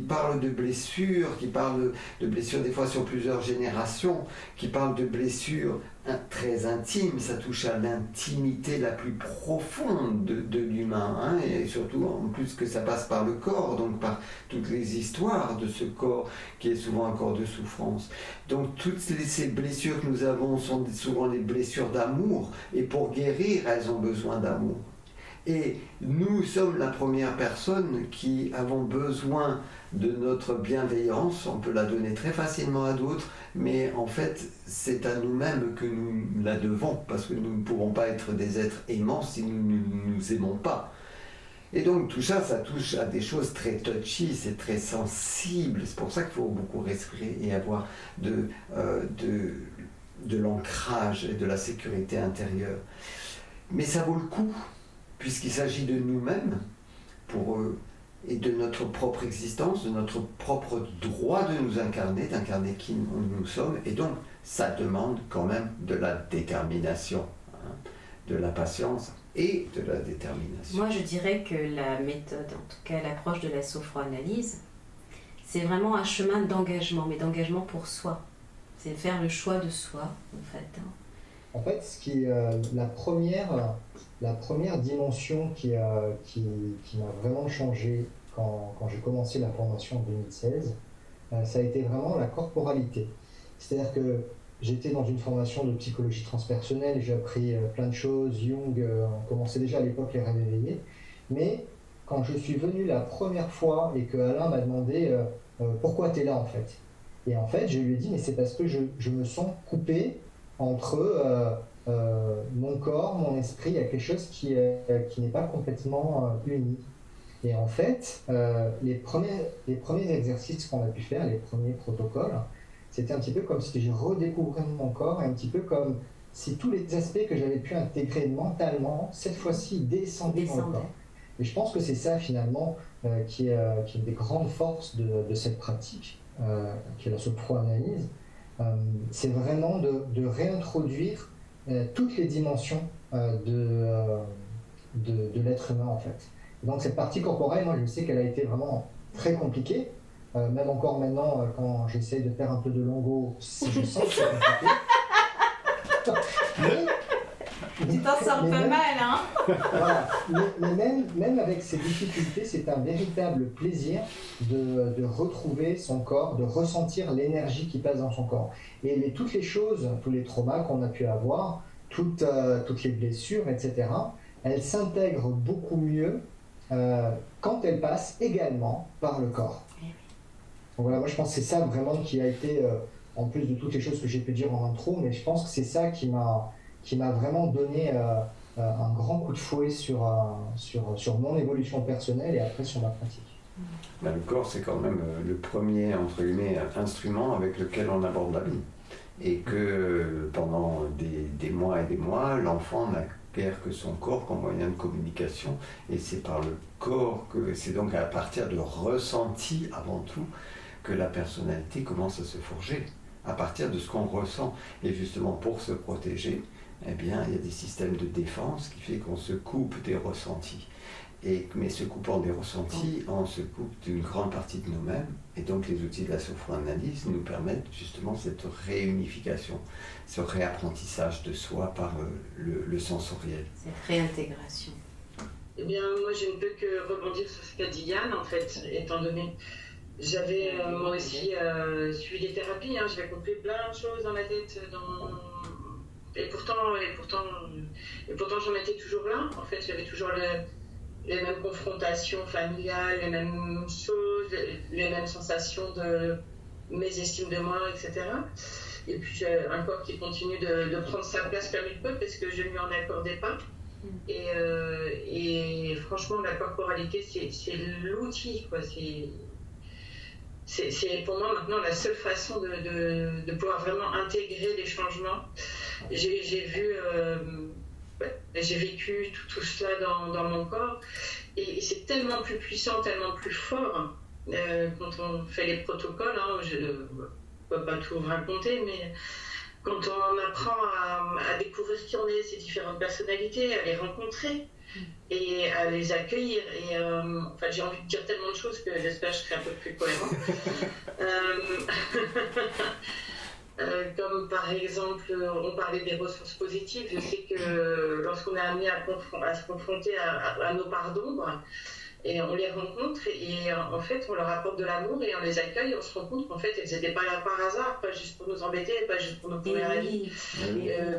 parlent de blessures, qui parlent de blessures des fois sur plusieurs générations, qui parlent de blessures très intimes, ça touche à l'intimité la plus profonde de l'humain, hein, et surtout en plus que ça passe par le corps, donc par toutes les histoires de ce corps qui est souvent un corps de souffrance. Donc toutes ces blessures que nous avons sont souvent les blessures d'amour, et pour guérir, elles ont besoin d'amour. Et nous sommes la première personne qui avons besoin de notre bienveillance, on peut la donner très facilement à d'autres, mais en fait c'est à nous-mêmes que nous la devons, parce que nous ne pourrons pas être des êtres aimants si nous ne nous aimons pas. Et donc tout ça, ça touche à des choses très touchy, c'est très sensible, c'est pour ça qu'il faut beaucoup respirer et avoir de l'ancrage et de la sécurité intérieure. Mais ça vaut le coup, puisqu'il s'agit de nous-mêmes et de notre propre existence, de notre propre droit de nous incarner, d'incarner qui nous sommes, et donc ça demande quand même de la détermination, hein, de la patience et de la détermination. Moi je dirais que la méthode, en tout cas l'approche de la sophroanalyse, c'est vraiment un chemin d'engagement, mais d'engagement pour soi. C'est faire le choix de soi, en fait. En fait, la première dimension qui m'a vraiment changé quand j'ai commencé la formation en 2016, ça a été vraiment la corporalité. C'est-à-dire que j'étais dans une formation de psychologie transpersonnelle, j'ai appris plein de choses, Jung, on commençait déjà à l'époque les rêves éveillés, mais quand je suis venu la première fois et que Alain m'a demandé pourquoi tu es là en fait. Et en fait, je lui ai dit, mais c'est parce que je me sens coupé entre mon corps, mon esprit, il y a quelque chose qui n'est pas complètement uni. Et en fait, les premiers exercices qu'on a pu faire, les premiers protocoles, c'était un petit peu comme si je redécouvrais mon corps, et un petit peu comme si tous les aspects que j'avais pu intégrer mentalement, cette fois-ci, descendaient dans le corps. Et je pense que c'est ça, finalement, qui est une des grandes forces de cette pratique, qui est la sophroanalyse. C'est vraiment de réintroduire toutes les dimensions de l'être humain, en fait. Donc cette partie corporelle, moi je sais qu'elle a été vraiment très compliquée, même encore maintenant quand j'essaie de faire un peu de longo, je sens que c'est compliqué. Tu t'en sors pas mal, hein. Voilà. Mais même avec ces difficultés, c'est un véritable plaisir de retrouver son corps, de ressentir l'énergie qui passe dans son corps. Et toutes les choses, tous les traumas qu'on a pu avoir, toutes les blessures, etc., elles s'intègrent beaucoup mieux quand elles passent également par le corps. Donc voilà, moi je pense que c'est ça vraiment qui a été, en plus de toutes les choses que j'ai pu dire en intro, mais je pense que c'est ça qui m'a vraiment donné un grand coup de fouet sur mon évolution personnelle et après sur ma pratique. Ben, le corps, c'est quand même le premier, entre guillemets, instrument avec lequel on aborde la vie. Et que pendant des mois et des mois, l'enfant n'acquiert que son corps comme moyen de communication. Et c'est par le corps c'est donc à partir de ressentis avant tout que la personnalité commence à se forger. À partir de ce qu'on ressent. Et justement, pour se protéger, eh bien, il y a des systèmes de défense qui fait qu'on se coupe des ressentis. Mais se coupant des ressentis, on se coupe d'une grande partie de nous-mêmes. Et donc les outils de la sophroanalyse nous permettent justement cette réunification, ce réapprentissage de soi par le sensoriel. Cette réintégration. Eh bien, moi, je ne peux que rebondir sur ce qu'a dit Yann, en fait, étant donné... J'avais moi aussi suivi des thérapies, hein, j'avais compris plein de choses dans la tête, et pourtant j'en étais toujours là. En fait, j'avais toujours les mêmes confrontations familiales, les mêmes choses, les mêmes sensations de mésestime de moi, etc. Et puis j'ai un corps qui continue de prendre sa place comme il peut parce que je ne lui en accordais pas. Et franchement, la corporalité, c'est l'outil, quoi. C'est pour moi maintenant la seule façon de pouvoir vraiment intégrer les changements. J'ai vécu tout cela dans mon corps et c'est tellement plus puissant, tellement plus fort quand on fait les protocoles. Hein, je ne peux pas tout vous raconter, mais quand on apprend à découvrir qui on est, ces différentes personnalités, à les rencontrer et à les accueillir. Et enfin, j'ai envie de dire tellement de choses que j'espère que je serai un peu plus cohérente. Comme par exemple, on parlait des ressources positives. Je sais que lorsqu'on est amené à se confronter à nos parts d'ombre, et on les rencontre et en fait on leur apporte de l'amour et on les accueille et on se rend compte qu'en fait elles n'étaient pas là par hasard, pas juste pour nous embêter, pas juste pour nous pourrir la vie,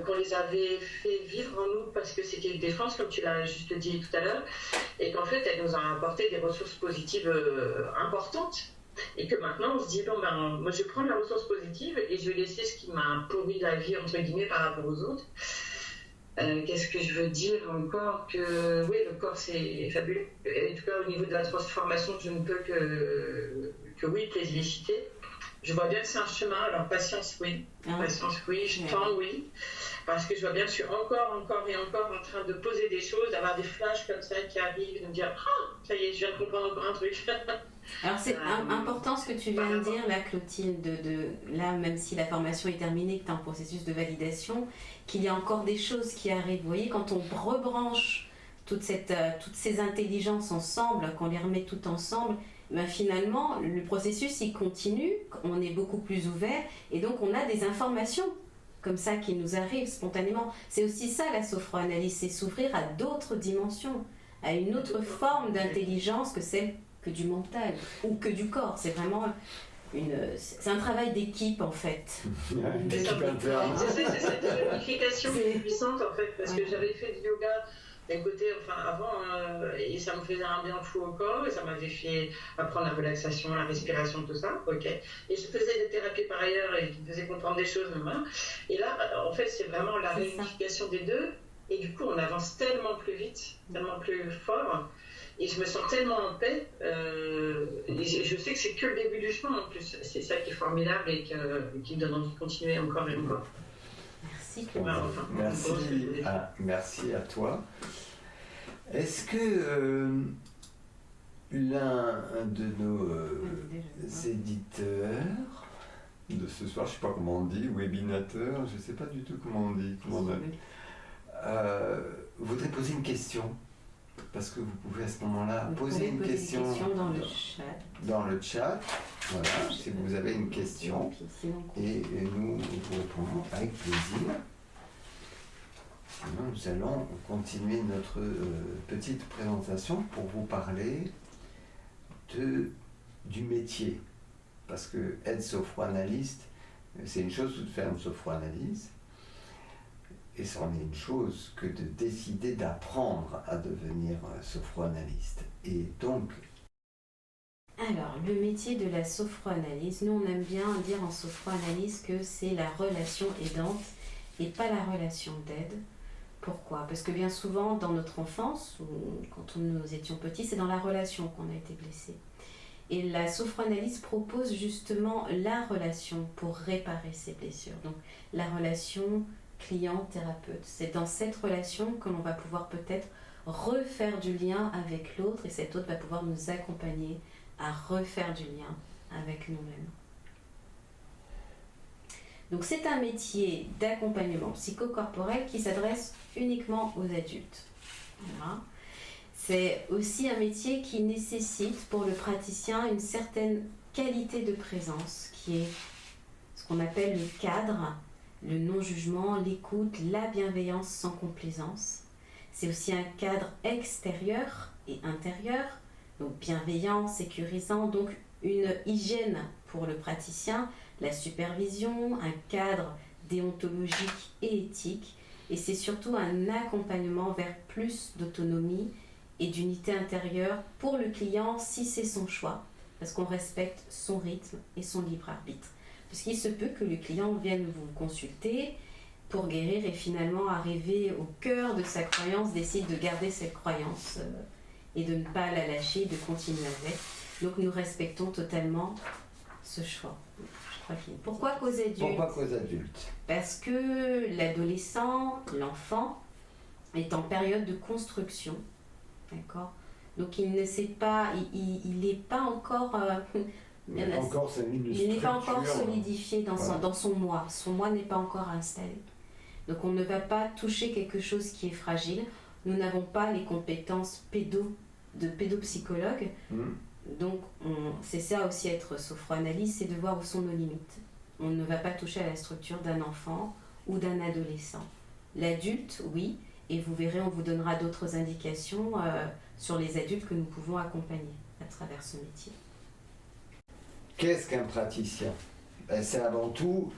qu'on les avait fait vivre en nous parce que c'était une défense comme tu l'as juste dit tout à l'heure et qu'en fait elles nous ont apporté des ressources positives importantes et que maintenant on se dit bon ben moi je vais prendre la ressource positive et je vais laisser ce qui m'a pourri la vie entre guillemets par rapport aux autres. Qu'est-ce que je veux dire encore que oui, le corps c'est fabuleux. En tout cas, au niveau de la transformation, je ne peux que oui, féliciter. Je vois bien que c'est un chemin. Alors, patience, oui. Patience, oui. Temps, oui. Parce que je vois bien que je suis encore et encore en train de poser des choses, d'avoir des flashs comme ça qui arrivent, de me dire ah, ça y est, je viens de comprendre encore un truc. Alors c'est important ce que tu viens de dire là, Clotilde, là même si la formation est terminée, que tu es en processus de validation, qu'il y a encore des choses qui arrivent. Vous voyez, quand on rebranche toutes ces intelligences ensemble, qu'on les remet toutes ensemble, ben finalement le processus il continue, on est beaucoup plus ouvert et donc on a des informations comme ça qui nous arrivent spontanément. C'est aussi ça la sophroanalyse, c'est s'ouvrir à d'autres dimensions, à une autre forme d'intelligence que celle que du mental ou que du corps. C'est vraiment c'est un travail d'équipe en fait. C'est cette unification puissante en fait, parce que j'avais fait du yoga d'un côté, enfin avant, et ça me faisait un bien fou au corps, et ça m'avait fait apprendre la relaxation, la respiration, tout ça, ok. Et je faisais des thérapies par ailleurs, et je me faisais comprendre des choses, et là, en fait, c'est vraiment la réunification des deux, et du coup, on avance tellement plus vite, tellement plus fort, et je me sens tellement en paix, et je sais que c'est que le début du chemin, en plus, c'est ça qui est formidable, et qui me donne envie de continuer encore et encore. Merci. Merci à toi. Est-ce que l'un de nos éditeurs de ce soir, je ne sais pas comment on dit, webinateur, je ne sais pas du tout comment on dit, voudrait poser une question? Parce que vous pouvez à ce moment-là poser une question dans le chat. Voilà, si vous avez une question, et nous vous répondons avec plaisir. Sinon, nous allons continuer notre petite présentation pour vous parler du métier. Parce que être sophroanalyste, c'est une chose de faire une sophroanalyse, et c'en est une chose que de décider d'apprendre à devenir sophroanalyste. Et donc... Alors, le métier de la sophroanalyse, nous on aime bien dire en sophroanalyse que c'est la relation aidante et pas la relation d'aide. Pourquoi? Parce que bien souvent, dans notre enfance, ou quand nous étions petits, c'est dans la relation qu'on a été blessé. Et la sophroanalyse propose justement la relation pour réparer ces blessures. Donc, la relation client-thérapeute. C'est dans cette relation que l'on va pouvoir peut-être refaire du lien avec l'autre, et cet autre va pouvoir nous accompagner à refaire du lien avec nous-mêmes. Donc c'est un métier d'accompagnement psychocorporel qui s'adresse uniquement aux adultes. Voilà. C'est aussi un métier qui nécessite pour le praticien une certaine qualité de présence, qui est ce qu'on appelle le cadre, le non-jugement, l'écoute, la bienveillance sans complaisance. C'est aussi un cadre extérieur et intérieur, donc bienveillant, sécurisant, donc une hygiène pour le praticien, la supervision, un cadre déontologique et éthique, et c'est surtout un accompagnement vers plus d'autonomie et d'unité intérieure pour le client si c'est son choix, parce qu'on respecte son rythme et son libre arbitre. Parce qu'il se peut que le client vienne vous consulter pour guérir et finalement arriver au cœur de sa croyance, décide de garder cette croyance et de ne pas la lâcher, de continuer avec. Donc nous respectons totalement ce choix. Pourquoi qu'aux adultes? Pourquoi qu'aux adultes? Parce que l'adolescent, l'enfant, est en période de construction. D'accord? Donc il ne sait pas, il n'est pas encore... il n'est pas encore solidifié dans son moi. Son moi n'est pas encore installé. Donc on ne va pas toucher quelque chose qui est fragile. Nous n'avons pas les compétences de pédopsychologue. Donc c'est ça aussi être sophroanalyste, c'est de voir où sont nos limites. On ne va pas toucher à la structure d'un enfant ou d'un adolescent. L'adulte, oui, et vous verrez, on vous donnera d'autres indications sur les adultes que nous pouvons accompagner à travers ce métier. Qu'est-ce qu'un praticien? C'est avant tout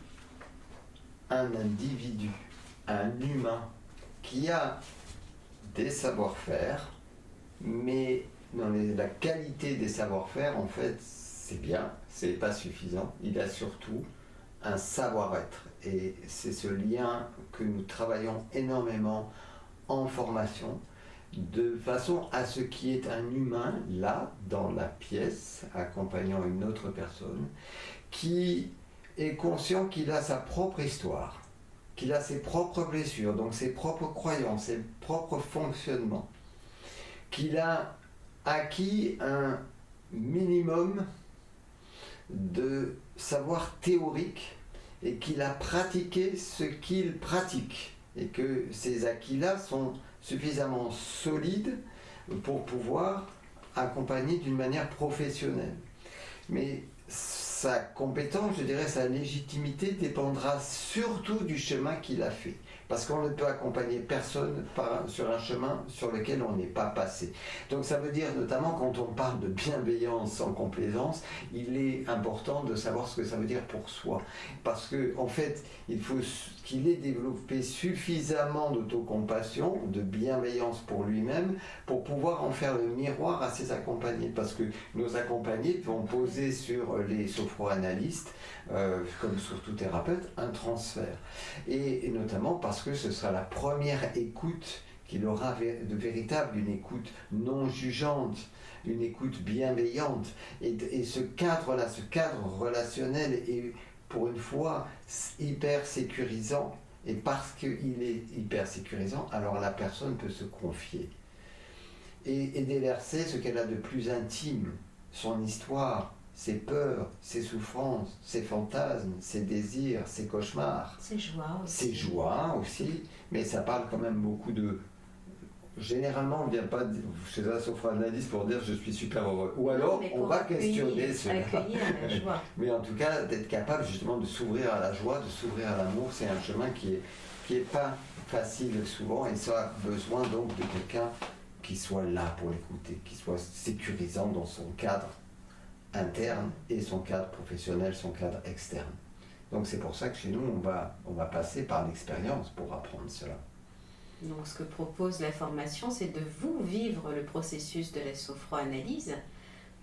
un individu, un humain qui a des savoir-faire, mais dans la qualité des savoir-faire, en fait, c'est bien, c'est pas suffisant. Il a surtout un savoir-être. Et c'est ce lien que nous travaillons énormément en formation, de façon à ce qu'il y ait un humain là, dans la pièce, accompagnant une autre personne, qui est conscient qu'il a sa propre histoire, qu'il a ses propres blessures, donc ses propres croyances, ses propres fonctionnements, qu'il a acquis un minimum de savoir théorique et qu'il a pratiqué ce qu'il pratique et que ces acquis-là sont suffisamment solides pour pouvoir accompagner d'une manière professionnelle. Mais sa compétence, je dirais sa légitimité, dépendra surtout du chemin qu'il a fait. Parce qu'on ne peut accompagner personne sur un chemin sur lequel on n'est pas passé. Donc ça veut dire notamment quand on parle de bienveillance sans complaisance, il est important de savoir ce que ça veut dire pour soi. Parce que en fait, il faut qu'il ait développé suffisamment d'autocompassion, de bienveillance pour lui-même, pour pouvoir en faire le miroir à ses accompagnés. Parce que nos accompagnés vont poser sur les sophroanalystes, comme sur tout thérapeute, un transfert. Et notamment parce que ce sera la première écoute qu'il aura de véritable, une écoute non jugeante, une écoute bienveillante. Et ce cadre-là, ce cadre relationnel est pour une fois hyper sécurisant. Et parce qu'il est hyper sécurisant, alors la personne peut se confier. Et déverser ce qu'elle a de plus intime, son histoire, ses peurs, ses souffrances, ses fantasmes, ses désirs, ses cauchemars. Ses joies aussi. Ses joies aussi, mais ça parle quand même beaucoup de... Généralement, on ne vient pas chez un sophroanalyste pour dire je suis super heureux. Ou alors, on va questionner cela. Accueillir la joie. Mais en tout cas, d'être capable justement de s'ouvrir à la joie, de s'ouvrir à l'amour, c'est un chemin qui est pas facile souvent, et ça a besoin donc de quelqu'un qui soit là pour l'écouter, qui soit sécurisant dans son cadre interne et son cadre professionnel, son cadre externe. Donc c'est pour ça que chez nous, on va passer par l'expérience pour apprendre cela. Donc ce que propose la formation, c'est de vous vivre le processus de la sophroanalyse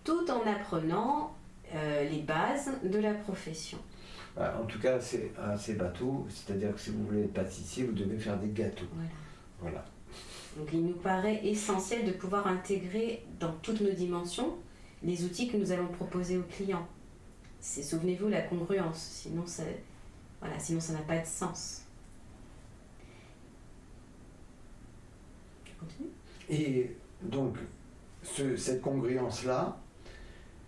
tout en apprenant les bases de la profession. En tout cas, c'est assez bateau, c'est-à-dire que si vous voulez être pâtissier, vous devez faire des gâteaux. Voilà. Donc il nous paraît essentiel de pouvoir intégrer dans toutes nos dimensions les outils que nous allons proposer aux clients. C'est, souvenez-vous, la congruence, sinon ça n'a pas de sens. Continue. Et donc, cette congruence-là,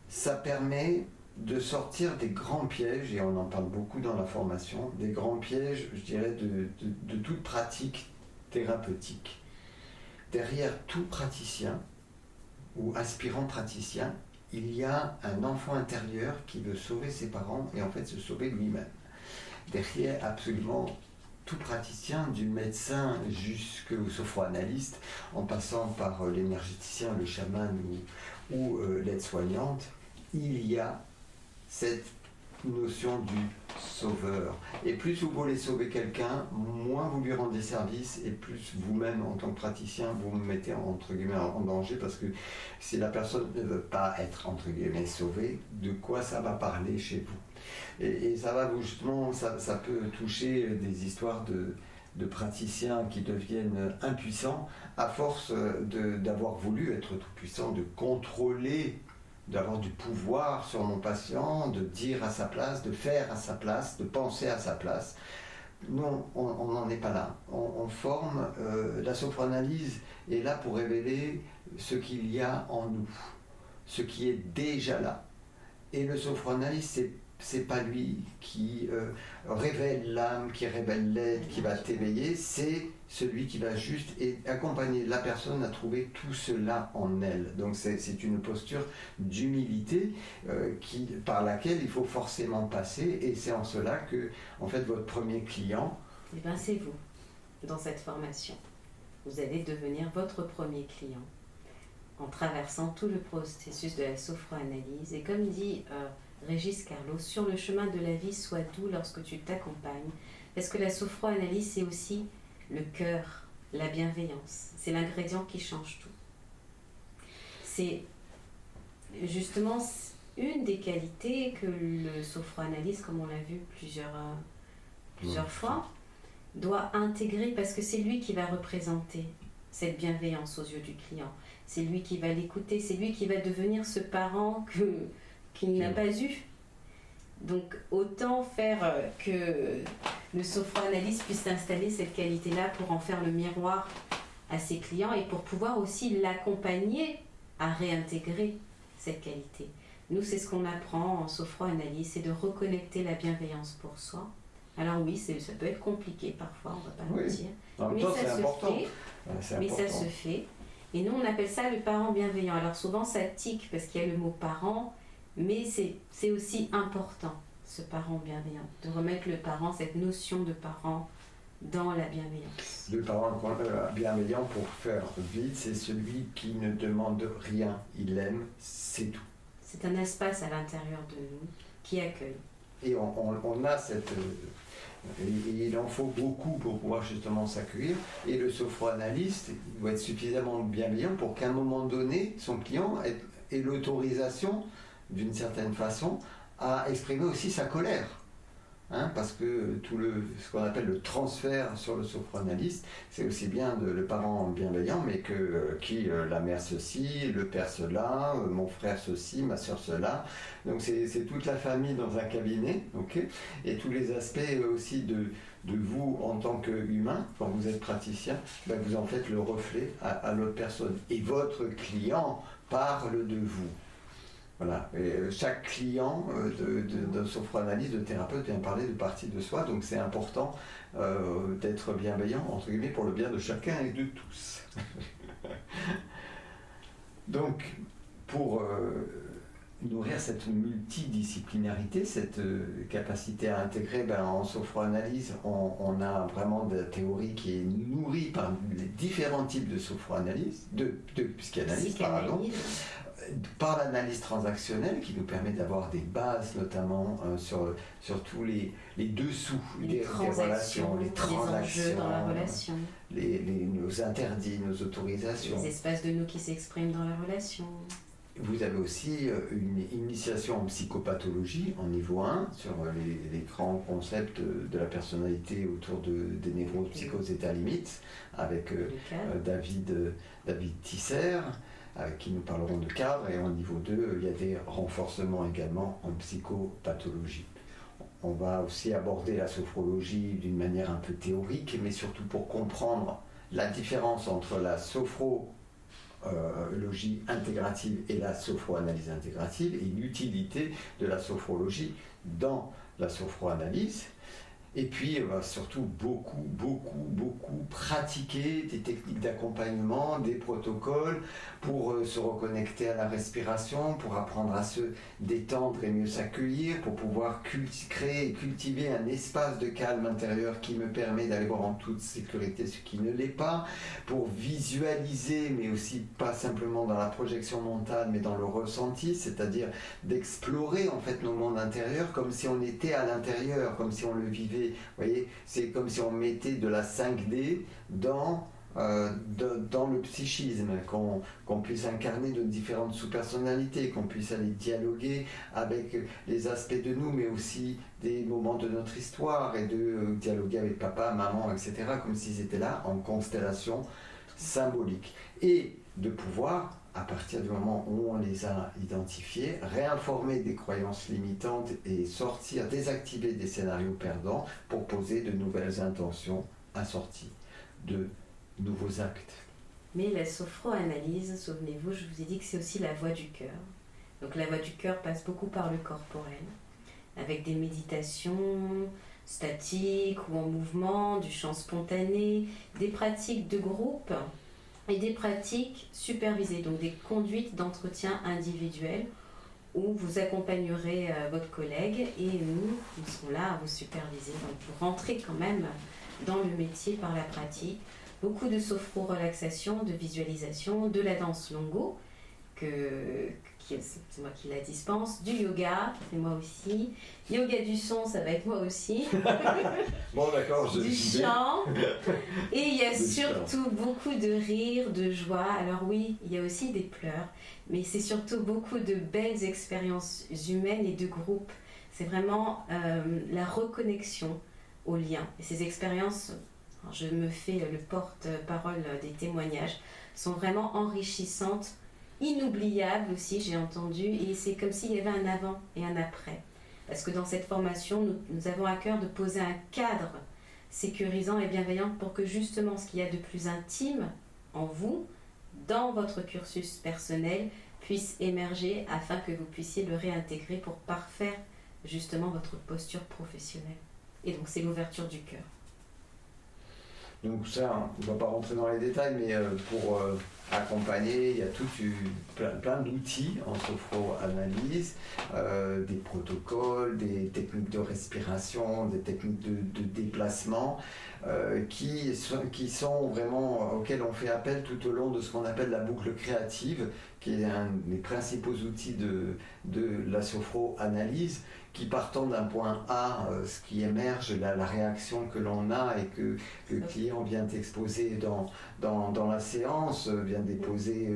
ça permet de sortir des grands pièges, et on en parle beaucoup dans la formation, des grands pièges, je dirais, de toute pratique thérapeutique. Derrière tout praticien ou aspirant praticien, il y a un enfant intérieur qui veut sauver ses parents et en fait se sauver lui-même. Derrière absolument tout praticien, du médecin jusqu'au sophroanalyste, en passant par l'énergéticien, le chaman ou l'aide-soignante, il y a cette notion du sauveur. Et plus vous voulez sauver quelqu'un, moins vous lui rendez service et plus vous-même, en tant que praticien, vous vous mettez entre guillemets en danger, parce que si la personne ne veut pas être entre guillemets sauvée, de quoi ça va parler chez vous? Et ça va vous justement, ça peut toucher des histoires de praticiens qui deviennent impuissants à force d'avoir voulu être tout puissant, de contrôler, d'avoir du pouvoir sur mon patient, de dire à sa place, de faire à sa place, de penser à sa place. Non, on n'en est pas là. On forme, la sophroanalyse est là pour révéler ce qu'il y a en nous, ce qui est déjà là. Et le sophroanalyste, c'est pas lui qui révèle l'âme, qui révèle l'aide, qui va t'éveiller, c'est celui qui va juste accompagner la personne à trouver tout cela en elle. Donc c'est une posture d'humilité par laquelle il faut forcément passer, et c'est en cela que en fait votre premier client, eh bien c'est vous, dans cette formation. Vous allez devenir votre premier client en traversant tout le processus de la sophroanalyse. Et comme dit Régis Carlos, sur le chemin de la vie, sois doux lorsque tu t'accompagnes. Parce que la sophroanalyse, c'est aussi le cœur, la bienveillance. C'est l'ingrédient qui change tout. C'est justement une des qualités que le sophroanalyste, comme on l'a vu plusieurs fois, doit intégrer, parce que c'est lui qui va représenter cette bienveillance aux yeux du client. C'est lui qui va l'écouter, c'est lui qui va devenir ce parent qu'il n'a pas eu. Donc autant faire que le sophroanalyste puisse installer cette qualité-là pour en faire le miroir à ses clients et pour pouvoir aussi l'accompagner à réintégrer cette qualité. Nous, c'est ce qu'on apprend en sophroanalyse, c'est de reconnecter la bienveillance pour soi. Alors oui, ça peut être compliqué parfois, on ne va pas le dire. Mais ça se fait. Et nous, on appelle ça le parent bienveillant. Alors souvent, ça tique parce qu'il y a le mot parent, mais c'est aussi important, ce parent bienveillant, de remettre le parent, cette notion de parent dans la bienveillance. Le parent bienveillant, pour faire vite, c'est celui qui ne demande rien. Il aime, c'est tout. C'est un espace à l'intérieur de nous qui accueille. Et on a cette... et il en faut beaucoup pour pouvoir justement s'accueillir. Et le sophroanalyste doit être suffisamment bienveillant pour qu'à un moment donné, son client ait l'autorisation, d'une certaine façon, à exprimer aussi sa colère. Parce que ce qu'on appelle le transfert sur le sophroanalyste, c'est aussi bien le parent bienveillant, mais la mère ceci, le père cela, mon frère ceci, ma soeur cela. Donc c'est toute la famille dans un cabinet, okay, et tous les aspects aussi de vous en tant qu'humain, quand vous êtes praticien, vous en faites le reflet à l'autre personne. Et votre client parle de vous. Voilà. Et chaque client de sophroanalyse, de thérapeute vient parler de partie de soi, donc c'est important d'être bienveillant, entre guillemets, pour le bien de chacun et de tous. Donc, pour nourrir cette multidisciplinarité, cette capacité à intégrer, en sophroanalyse, on a vraiment de la théorie qui est nourrie par les différents types de sophroanalyse, de psychanalyse, pardon. Par l'analyse transactionnelle qui nous permet d'avoir des bases notamment sur tous les dessous des relations, les transactions, les enjeux dans la relation, nos interdits, nos autorisations, les espaces de nous qui s'expriment dans la relation. Vous avez aussi une initiation en psychopathologie en niveau 1 sur les grands concepts de la personnalité autour des névroses, psychoses, états limites avec David Tisser, avec qui nous parlerons de cadre, et en niveau 2, il y a des renforcements également en psychopathologie. On va aussi aborder la sophrologie d'une manière un peu théorique, mais surtout pour comprendre la différence entre la sophrologie intégrative et la sophroanalyse intégrative, et l'utilité de la sophrologie dans la sophroanalyse. Et puis, surtout beaucoup pratiquer des techniques d'accompagnement, des protocoles pour se reconnecter à la respiration, pour apprendre à se détendre et mieux s'accueillir, pour pouvoir créer et cultiver un espace de calme intérieur qui me permet d'aller voir en toute sécurité ce qui ne l'est pas, pour visualiser, mais aussi pas simplement dans la projection mentale, mais dans le ressenti, c'est-à-dire d'explorer en fait nos mondes intérieurs comme si on était à l'intérieur, comme si on le vivait. Vous voyez, c'est comme si on mettait de la 5D dans le psychisme, qu'on puisse incarner de différentes sous-personnalités, qu'on puisse aller dialoguer avec les aspects de nous, mais aussi des moments de notre histoire, et de dialoguer avec papa, maman, etc., comme s'ils étaient là en constellation symbolique. Et de pouvoir, à partir du moment où on les a identifiés, réinformer des croyances limitantes et désactiver des scénarios perdants pour poser de nouvelles intentions assorties de nouveaux actes. Mais la sophroanalyse, souvenez-vous, je vous ai dit que c'est aussi la voie du cœur. Donc la voie du cœur passe beaucoup par le corporel, avec des méditations statiques ou en mouvement, du chant spontané, des pratiques de groupe et des pratiques supervisées, donc des conduites d'entretien individuel où vous accompagnerez votre collègue et nous serons là à vous superviser. Donc vous rentrez quand même dans le métier par la pratique. Beaucoup de sophro-relaxation, de visualisation, de la danse longo, c'est moi qui la dispense, du yoga, c'est moi aussi, yoga du son, ça va être moi aussi, bon d'accord, du chant, et il y a surtout beaucoup de rire, de joie. Alors oui, il y a aussi des pleurs, mais c'est surtout beaucoup de belles expériences humaines et de groupe. C'est vraiment la reconnexion aux liens. Et ces expériences, je me fais le porte-parole des témoignages, sont vraiment enrichissantes, inoubliables aussi, j'ai entendu, et c'est comme s'il y avait un avant et un après. Parce que dans cette formation, nous avons à cœur de poser un cadre sécurisant et bienveillant pour que justement ce qu'il y a de plus intime en vous, dans votre cursus personnel, puisse émerger afin que vous puissiez le réintégrer pour parfaire justement votre posture professionnelle. Et donc c'est l'ouverture du cœur. Donc ça, on ne va pas rentrer dans les détails, mais pour accompagner, il y a plein d'outils en sophroanalyse, des protocoles, des techniques de respiration, des techniques de déplacement, qui sont vraiment auxquels on fait appel tout au long de ce qu'on appelle la boucle créative, qui est un des principaux outils de la sophroanalyse, qui partant d'un point A, ce qui émerge, la réaction que l'on a et que le client vient exposer dans la séance, vient déposer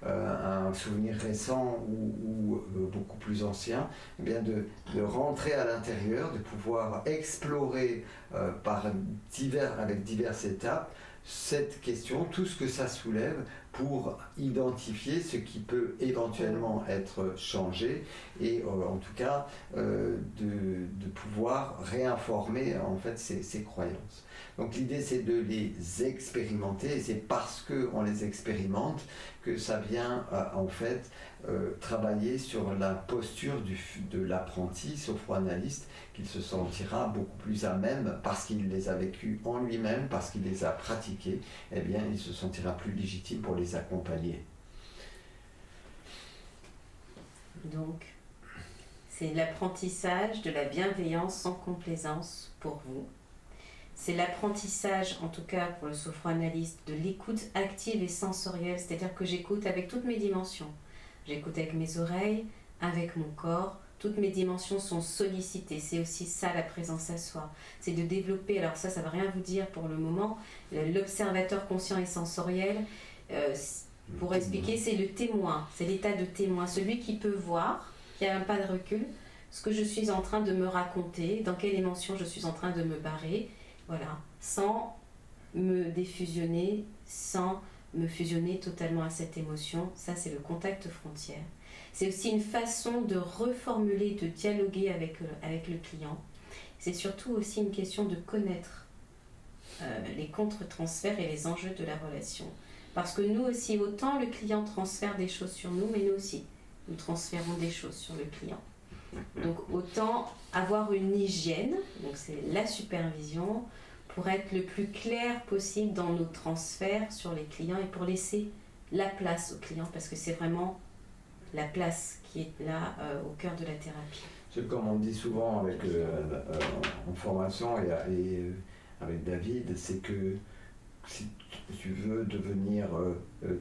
un souvenir récent ou beaucoup plus ancien, eh bien de rentrer à l'intérieur, de pouvoir explorer avec diverses étapes cette question, tout ce que ça soulève pour identifier ce qui peut éventuellement être changé et en tout cas de pouvoir réinformer en fait ces croyances. Donc l'idée c'est de les expérimenter et c'est parce qu'on les expérimente que ça vient en fait travailler sur la posture de l'apprenti sophroanalyste, qu'il se sentira beaucoup plus à même parce qu'il les a vécus en lui-même, parce qu'il les a pratiqués, eh bien il se sentira plus légitime pour les accompagner. Donc, c'est l'apprentissage de la bienveillance sans complaisance pour vous. C'est l'apprentissage, en tout cas pour le sophroanalyste, de l'écoute active et sensorielle, c'est-à-dire que j'écoute avec toutes mes dimensions. J'écoute avec mes oreilles, avec mon corps, toutes mes dimensions sont sollicitées. C'est aussi ça la présence à soi. C'est de développer, alors ça ne veut rien vous dire pour le moment, l'observateur conscient et sensoriel, pour expliquer, c'est le témoin, c'est l'état de témoin, celui qui peut voir, qui a un pas de recul, ce que je suis en train de me raconter, dans quelle émotion je suis en train de me barrer, voilà, sans me défusionner, sans me fusionner totalement à cette émotion. Ça, c'est le contact frontière. C'est aussi une façon de reformuler, de dialoguer avec le client. C'est surtout aussi une question de connaître les contre-transferts et les enjeux de la relation. Parce que nous aussi, autant le client transfère des choses sur nous, mais nous aussi, nous transférons des choses sur le client. Donc autant avoir une hygiène, donc c'est la supervision, pour être le plus clair possible dans nos transferts sur les clients et pour laisser la place aux clients, parce que c'est vraiment la place qui est là au cœur de la thérapie. C'est comme on dit souvent en formation et avec David, c'est que si tu veux devenir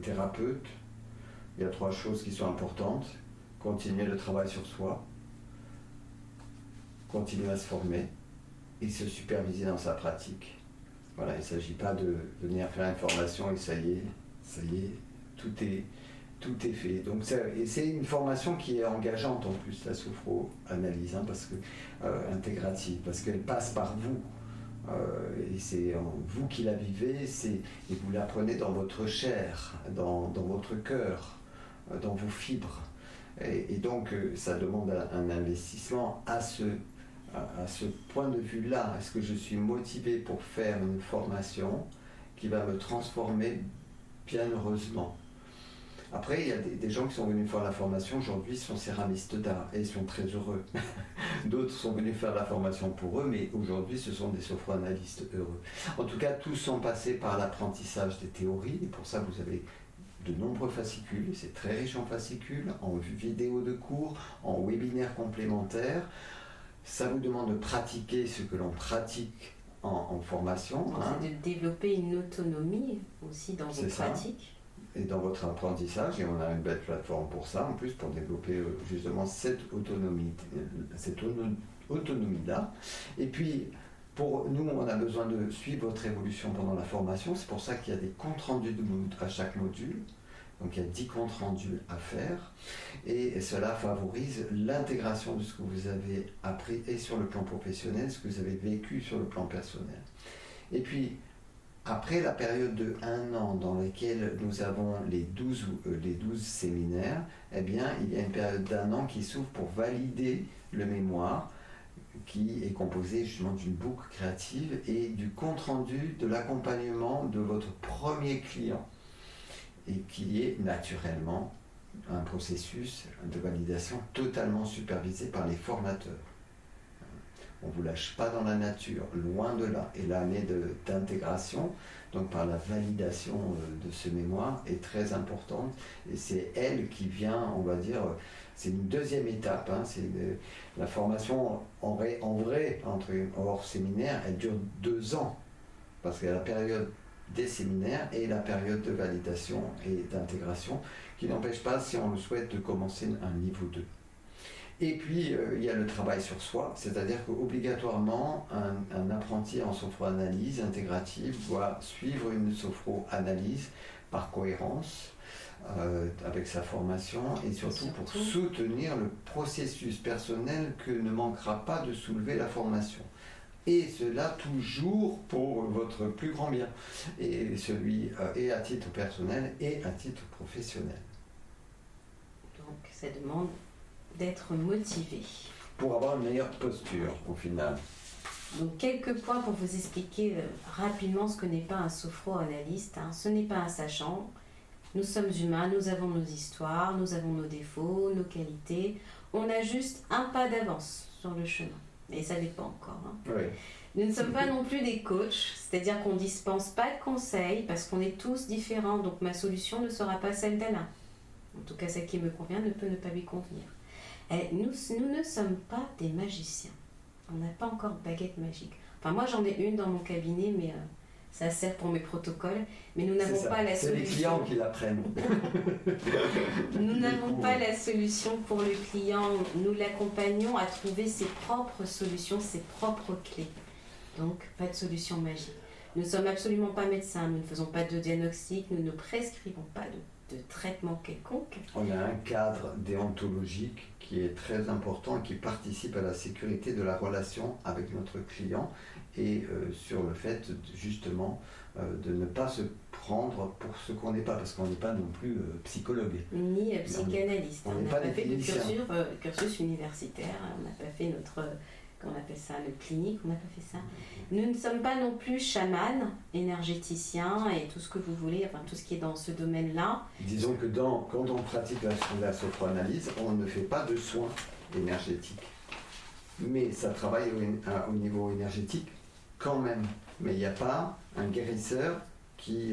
thérapeute, il y a 3 choses qui sont importantes. Continuer le travail sur soi, continuer à se former et se superviser dans sa pratique. Voilà, il ne s'agit pas de venir faire une formation et ça y est, tout est fait. Donc c'est une formation qui est engageante en plus, la sophroanalyse, parce que intégrative, parce qu'elle passe par vous. Et c'est vous qui la vivez, et vous l'apprenez dans votre chair, dans votre cœur, dans vos fibres. Et donc ça demande un investissement à ce point de vue-là. Est-ce que je suis motivé pour faire une formation qui va me transformer bienheureusement? Après, il y a des gens qui sont venus faire la formation aujourd'hui, sont céramistes d'art et ils sont très heureux. D'autres sont venus faire la formation pour eux, mais aujourd'hui, ce sont des sophroanalystes heureux. En tout cas, tous sont passés par l'apprentissage des théories et pour ça, vous avez de nombreux fascicules. C'est très riche en fascicules, en vidéos de cours, en webinaires complémentaires. Ça vous demande de pratiquer ce que l'on pratique en formation. C'est de développer une autonomie aussi dans vos pratiques. Et dans votre apprentissage, et on a une belle plateforme pour ça, en plus, pour développer justement cette autonomie-là. Et puis, pour nous, on a besoin de suivre votre évolution pendant la formation. C'est pour ça qu'il y a des comptes rendus à chaque module. Donc il y a 10 comptes rendus à faire. Et cela favorise l'intégration de ce que vous avez appris et sur le plan professionnel, ce que vous avez vécu sur le plan personnel. Et puis, après la période de 1 an dans laquelle nous avons les 12 séminaires, eh bien, il y a une période d'1 an qui s'ouvre pour valider le mémoire, qui est composé justement d'une boucle créative et du compte-rendu de l'accompagnement de votre premier client, et qui est naturellement un processus de validation totalement supervisé par les formateurs. On ne vous lâche pas dans la nature, loin de là. Et l'année d'intégration, donc par la validation de ce mémoire, est très importante. Et c'est elle qui vient, on va dire, c'est une deuxième étape. La formation en vrai, hors séminaire, elle dure 2 ans. parce qu'il y a la période des séminaires et la période de validation et d'intégration, qui n'empêche pas, si on le souhaite, de commencer un niveau 2. Et puis, il y a le travail sur soi, c'est-à-dire qu'obligatoirement, un apprenti en sophroanalyse intégrative doit suivre une sophroanalyse par cohérence avec sa formation et surtout pour soutenir le processus personnel que ne manquera pas de soulever la formation. Et cela toujours pour votre plus grand bien, et celui et à titre personnel et à titre professionnel. Donc ça demande d'être motivé. Pour avoir une meilleure posture au final. Donc quelques points pour vous expliquer rapidement ce que n'est pas un sophroanalyste. Ce n'est pas un sachant. Nous sommes humains, nous avons nos histoires, nous avons nos défauts, nos qualités. On a juste un pas d'avance sur le chemin. Et ça dépend encore. Oui. Nous ne sommes pas non plus des coachs, c'est-à-dire qu'on ne dispense pas de conseils parce qu'on est tous différents. Donc ma solution ne sera pas celle d'Alain. En tout cas, celle qui me convient ne peut ne pas lui convenir. Et nous ne sommes pas des magiciens. On n'a pas encore de baguette magique. Enfin, moi, j'en ai une dans mon cabinet, mais ça sert pour mes protocoles. Mais nous n'avons pas la solution. C'est les clients qui l'apprennent. Nous n'avons pas la solution pour le client. Nous l'accompagnons à trouver ses propres solutions, ses propres clés. Donc, pas de solution magique. Nous ne sommes absolument pas médecins. Nous ne faisons pas de diagnostic. Nous ne prescrivons pas de traitement quelconque. On a un cadre déontologique qui est très important et qui participe à la sécurité de la relation avec notre client et sur le fait justement de ne pas se prendre pour ce qu'on n'est pas, parce qu'on n'est pas non plus psychologue. Ni psychanalyste. On n'a n'est pas pas fait de cursus universitaire, on n'a pas fait notre... on appelle ça le clinique, on n'a pas fait ça. Nous ne sommes pas non plus chamans, énergéticiens et tout ce que vous voulez, enfin tout ce qui est dans ce domaine-là. Disons que quand on pratique la sophroanalyse, on ne fait pas de soins énergétiques. Mais ça travaille au niveau énergétique quand même. Mais il n'y a pas un guérisseur qui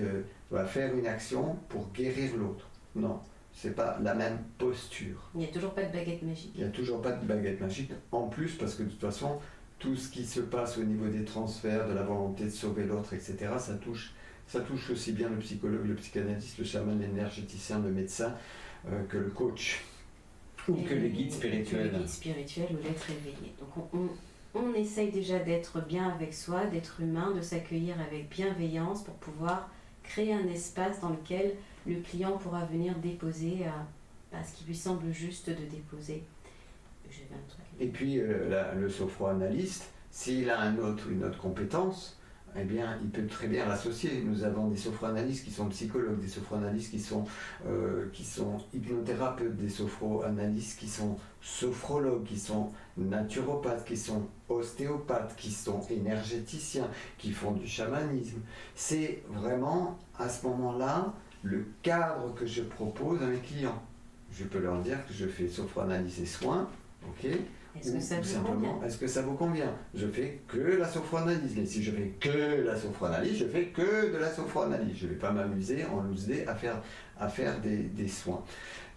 va faire une action pour guérir l'autre. Non. C'est pas la même posture. Il n'y a toujours pas de baguette magique. Il n'y a toujours pas de baguette magique. En plus, parce que de toute façon, tout ce qui se passe au niveau des transferts, de la volonté de sauver l'autre, etc., ça touche aussi bien le psychologue, le psychanalyste, le chaman, l'énergéticien, le médecin, que le coach. Ou que les guides spirituels. Les guides spirituels ou l'être éveillé. Donc on essaye déjà d'être bien avec soi, d'être humain, de s'accueillir avec bienveillance pour pouvoir créer un espace dans lequel le client pourra venir déposer ce qui lui semble juste de déposer. Et puis le sophroanalyste, s'il a une autre compétence, eh bien, il peut très bien l'associer. Nous avons des sophroanalystes qui sont psychologues, des sophroanalystes qui sont hypnothérapeutes, des sophroanalystes qui sont sophrologues, qui sont naturopathes, qui sont ostéopathes, qui sont énergéticiens, qui font du chamanisme. C'est vraiment, à ce moment-là, le cadre que je propose à mes clients. Je peux leur dire que je fais sophroanalyse et soins, ok ? Est-ce que ça vous convient ? Est-ce que ça vous convient ? Je fais que la sophroanalyse. Mais si je fais que la sophroanalyse, je fais que de la sophroanalyse. Je ne vais pas m'amuser en loose day à faire des soins.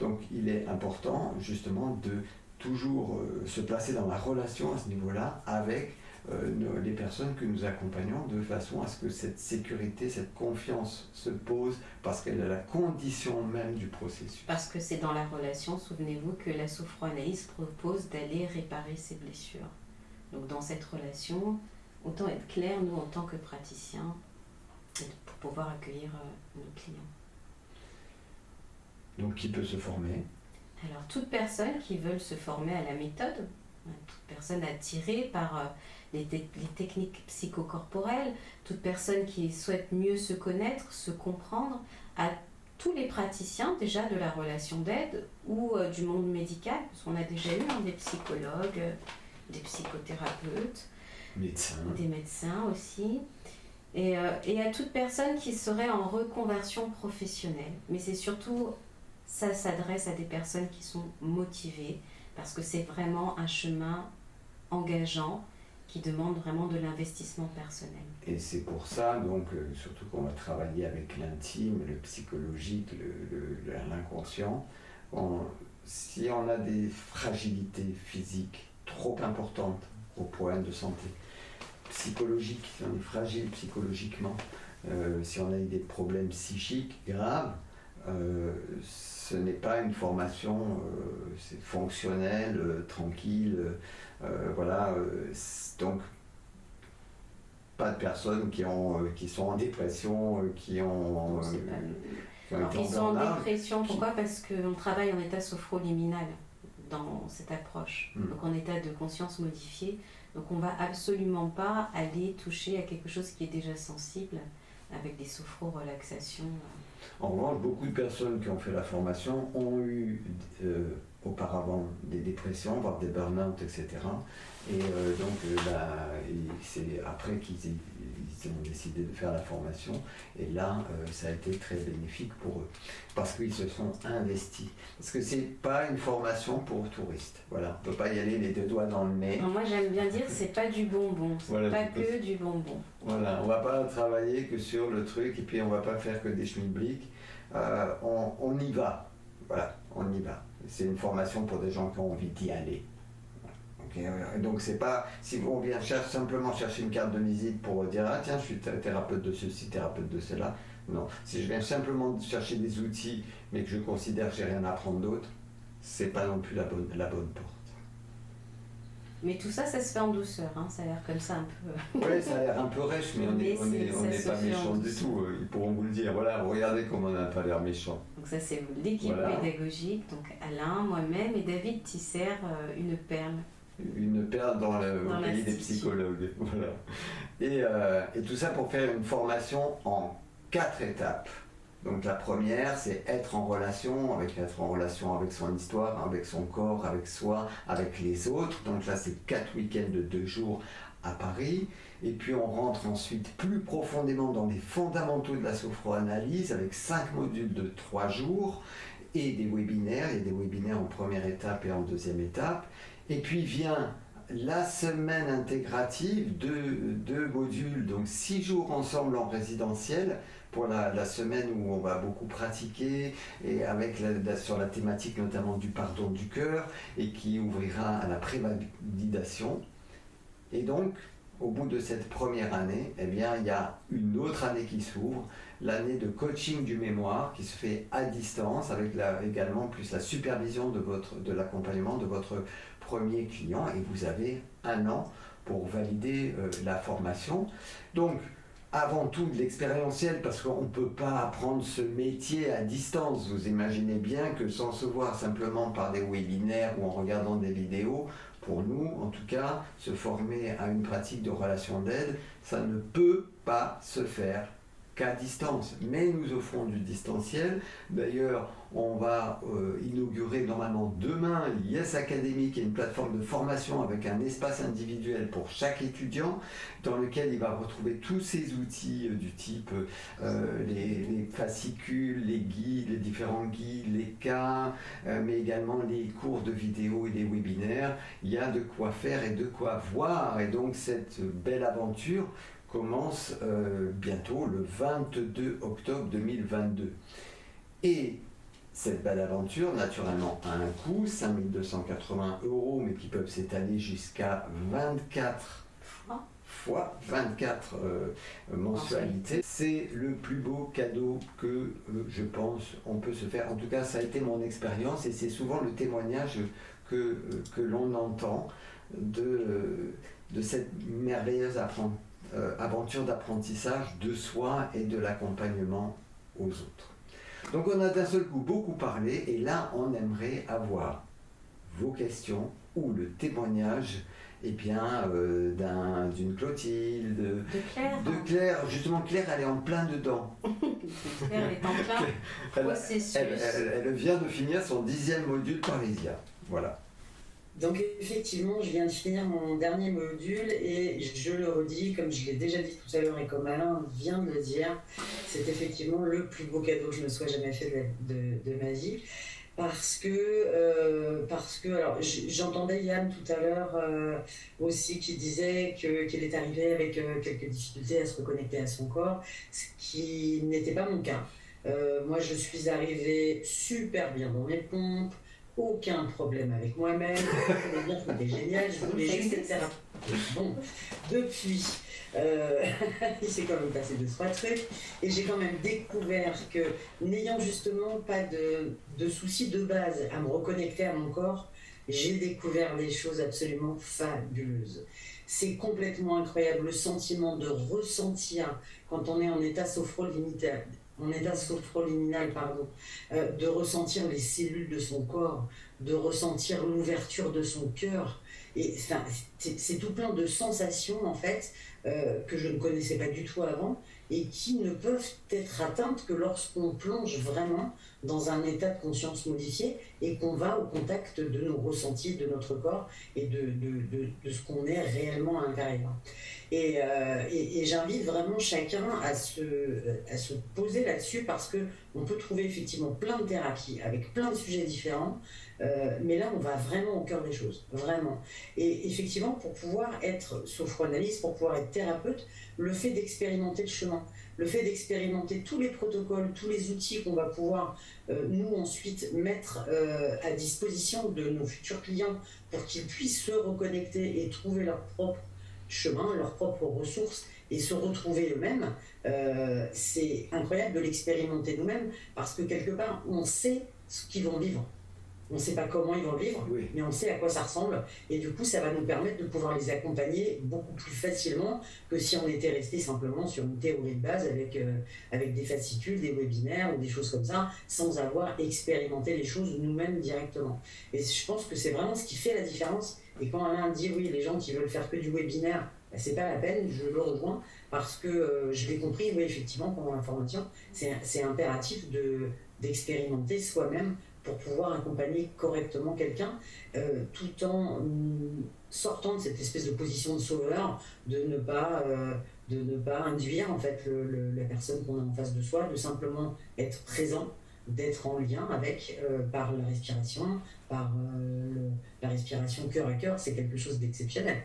Donc il est important justement de toujours se placer dans la relation à ce niveau-là avec les personnes que nous accompagnons de façon à ce que cette sécurité, cette confiance se pose parce qu'elle est la condition même du processus. Parce que c'est dans la relation, souvenez-vous, que la sophroanalyse propose d'aller réparer ses blessures. Donc dans cette relation, autant être clair, nous en tant que praticiens, pour pouvoir accueillir nos clients. Donc qui peut se former ? Alors toute personne qui veut se former à la méthode, toute personne attirée par les techniques psychocorporelles, toute personne qui souhaite mieux se connaître, se comprendre, à tous les praticiens déjà de la relation d'aide ou du monde médical, parce qu'on a déjà eu des psychologues, des psychothérapeutes, des médecins aussi, et à toute personne qui serait en reconversion professionnelle. Mais c'est surtout, ça s'adresse à des personnes qui sont motivées, parce que c'est vraiment un chemin engageant qui demande vraiment de l'investissement personnel. Et c'est pour ça, donc, surtout qu'on va travailler avec l'intime, le psychologique, l'inconscient. Si on a des fragilités physiques trop importantes au point de santé, psychologique, si on est fragile psychologiquement, si on a eu des problèmes psychiques graves, ce n'est pas une formation c'est fonctionnelle, tranquille, voilà. Donc, pas de personnes qui sont en dépression, qui ont ils sont en dépression, pourquoi ? Parce qu'on travaille en état sophroliminal dans cette approche, donc en état de conscience modifié. Donc on ne va absolument pas aller toucher à quelque chose qui est déjà sensible avec des sophro-relaxations. En revanche, beaucoup de personnes qui ont fait la formation ont eu auparavant des dépressions, voire des burn-out, etc. Et c'est après qu'ils ont décidé de faire la formation. Et là, ça a été très bénéfique pour eux. Parce qu'ils se sont investis. Parce que c'est pas une formation pour touristes. Voilà. On ne peut pas y aller les deux doigts dans le nez. Non, moi, j'aime bien dire c'est pas du bonbon. C'est voilà, pas que du bonbon. Voilà. On ne va pas travailler que sur le truc et puis on ne va pas faire que des schmilblick. On y va. Voilà, on y va. C'est une formation pour des gens qui ont envie d'y aller. Okay. Donc c'est pas, si on vient simplement chercher une carte de visite pour dire ah tiens je suis thérapeute de ceci, thérapeute de cela. Non, si je viens simplement chercher des outils mais que je considère que j'ai rien à apprendre d'autre, c'est pas non plus la bonne porte. Mais tout ça, ça se fait en douceur, hein. Ça a l'air comme ça un peu... Oui, ça a l'air un peu rêche, mais on n'est pas méchant du tout, ils pourront vous le dire. Voilà, regardez comment on n'a pas l'air méchant. Donc ça, c'est l'équipe pédagogique, donc Alain, moi-même et David Tisser, une perle. Une perle dans le pays des psychologues. Voilà. Et tout ça pour faire une formation en 4 étapes. Donc la première, c'est être en relation avec son histoire, avec son corps, avec soi, avec les autres. Donc là, c'est 4 week-ends de 2 jours à Paris. Et puis on rentre ensuite plus profondément dans les fondamentaux de la sophroanalyse avec 5 modules de 3 jours et des webinaires. Il y a des webinaires en première étape et en deuxième étape. Et puis vient la semaine intégrative, 2 modules, donc 6 jours ensemble en résidentiel pour la semaine où on va beaucoup pratiquer et avec sur la thématique notamment du pardon du cœur et qui ouvrira à la prévalidation. Et donc, au bout de cette première année, eh bien, il y a une autre année qui s'ouvre, l'année de coaching du mémoire qui se fait à distance avec également plus la supervision de l'accompagnement de votre premier client et vous avez 1 an pour valider la formation. Donc, avant tout de l'expérientiel parce qu'on ne peut pas apprendre ce métier à distance. Vous imaginez bien que sans se voir simplement par des webinaires ou en regardant des vidéos, pour nous en tout cas, se former à une pratique de relation d'aide, ça ne peut pas se faire qu'à distance. Mais nous offrons du distanciel. D'ailleurs, on va inaugurer normalement demain Yes Academy, qui est une plateforme de formation avec un espace individuel pour chaque étudiant, dans lequel il va retrouver tous ces outils du type les fascicules, les guides, les différents guides, les cas, mais également les cours de vidéo et les webinaires. Il y a de quoi faire et de quoi voir. Et donc cette belle aventure commence bientôt le 22 octobre 2022. Et cette belle aventure, naturellement, a un coût, 5 280 €, mais qui peuvent s'étaler jusqu'à 24 fois 24 mensualités. C'est le plus beau cadeau que je pense on peut se faire. En tout cas, ça a été mon expérience et c'est souvent le témoignage que l'on entend de cette merveilleuse aventure d'apprentissage de soi et de l'accompagnement aux autres. Donc on a d'un seul coup beaucoup parlé et là on aimerait avoir vos questions ou le témoignage d'une Clotilde, de Claire. Justement Claire elle est en plein dedans. Claire elle est en plein processus. Elle vient de finir son 10e module parisien. Voilà. Donc effectivement, je viens de finir mon dernier module et je le redis, comme je l'ai déjà dit tout à l'heure et comme Alain vient de le dire, c'est effectivement le plus beau cadeau que je me sois jamais fait de ma vie. Parce que alors, j'entendais Yann tout à l'heure aussi qui disait qu'il est arrivé avec quelques difficultés à se reconnecter à son corps, ce qui n'était pas mon cas. Moi, je suis arrivée super bien dans mes pompes, aucun problème avec moi-même, je voulais dire que c'était génial, je voulais juste être thérapeute. Bon, depuis, il s'est quand même passé 2-3 trucs, et j'ai quand même découvert que, n'ayant justement pas de soucis de base à me reconnecter à mon corps, j'ai découvert des choses absolument fabuleuses. C'est complètement incroyable le sentiment de ressentir quand on est en état sophroliminal, de ressentir les cellules de son corps, de ressentir l'ouverture de son cœur. Et enfin, c'est tout plein de sensations en fait que je ne connaissais pas du tout avant et qui ne peuvent être atteintes que lorsqu'on plonge vraiment dans un état de conscience modifié et qu'on va au contact de nos ressentis, de notre corps et de ce qu'on est réellement à l'intérieur. Et j'invite vraiment chacun à se poser là-dessus parce qu'on peut trouver effectivement plein de thérapies avec plein de sujets différents, mais là on va vraiment au cœur des choses, vraiment. Et effectivement, pour pouvoir être sophranalyste, pour pouvoir être thérapeute, le fait d'expérimenter le chemin, le fait d'expérimenter tous les protocoles, tous les outils qu'on va pouvoir nous ensuite mettre à disposition de nos futurs clients pour qu'ils puissent se reconnecter et trouver leur propre chemin, leurs propres ressources et se retrouver eux-mêmes, c'est incroyable de l'expérimenter nous-mêmes parce que quelque part on sait ce qu'ils vont vivre. On ne sait pas comment ils vont vivre, oui, mais on sait à quoi ça ressemble et du coup ça va nous permettre de pouvoir les accompagner beaucoup plus facilement que si on était resté simplement sur une théorie de base avec des fascicules, des webinaires ou des choses comme ça sans avoir expérimenté les choses nous-mêmes directement. Et je pense que c'est vraiment ce qui fait la différence. Et quand Alain dit oui, les gens qui veulent faire que du webinaire, ben, c'est pas la peine, je le rejoins parce que je l'ai compris, oui, effectivement, pendant la formation, c'est impératif d'expérimenter soi-même pour pouvoir accompagner correctement quelqu'un tout en sortant de cette espèce de position de sauveur, de ne pas induire en fait la personne qu'on a en face de soi, de simplement être présent, d'être en lien avec par la respiration, par la respiration cœur à cœur, c'est quelque chose d'exceptionnel.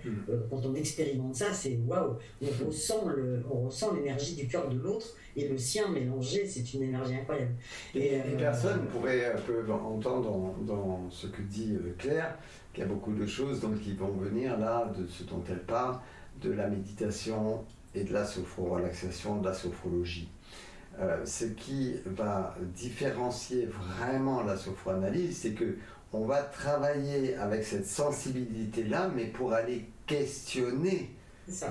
Quand on expérimente ça, c'est waouh, on ressent l'énergie du cœur de l'autre et le sien mélangé, c'est une énergie incroyable. Et les personnes peuvent entendre dans ce que dit Claire qu'il y a beaucoup de choses donc, qui vont venir là, de ce dont elle parle, de la méditation et de la sophrorelaxation, de la sophrologie. Ce qui va différencier vraiment la sophroanalyse, c'est que on va travailler avec cette sensibilité-là, mais pour aller questionner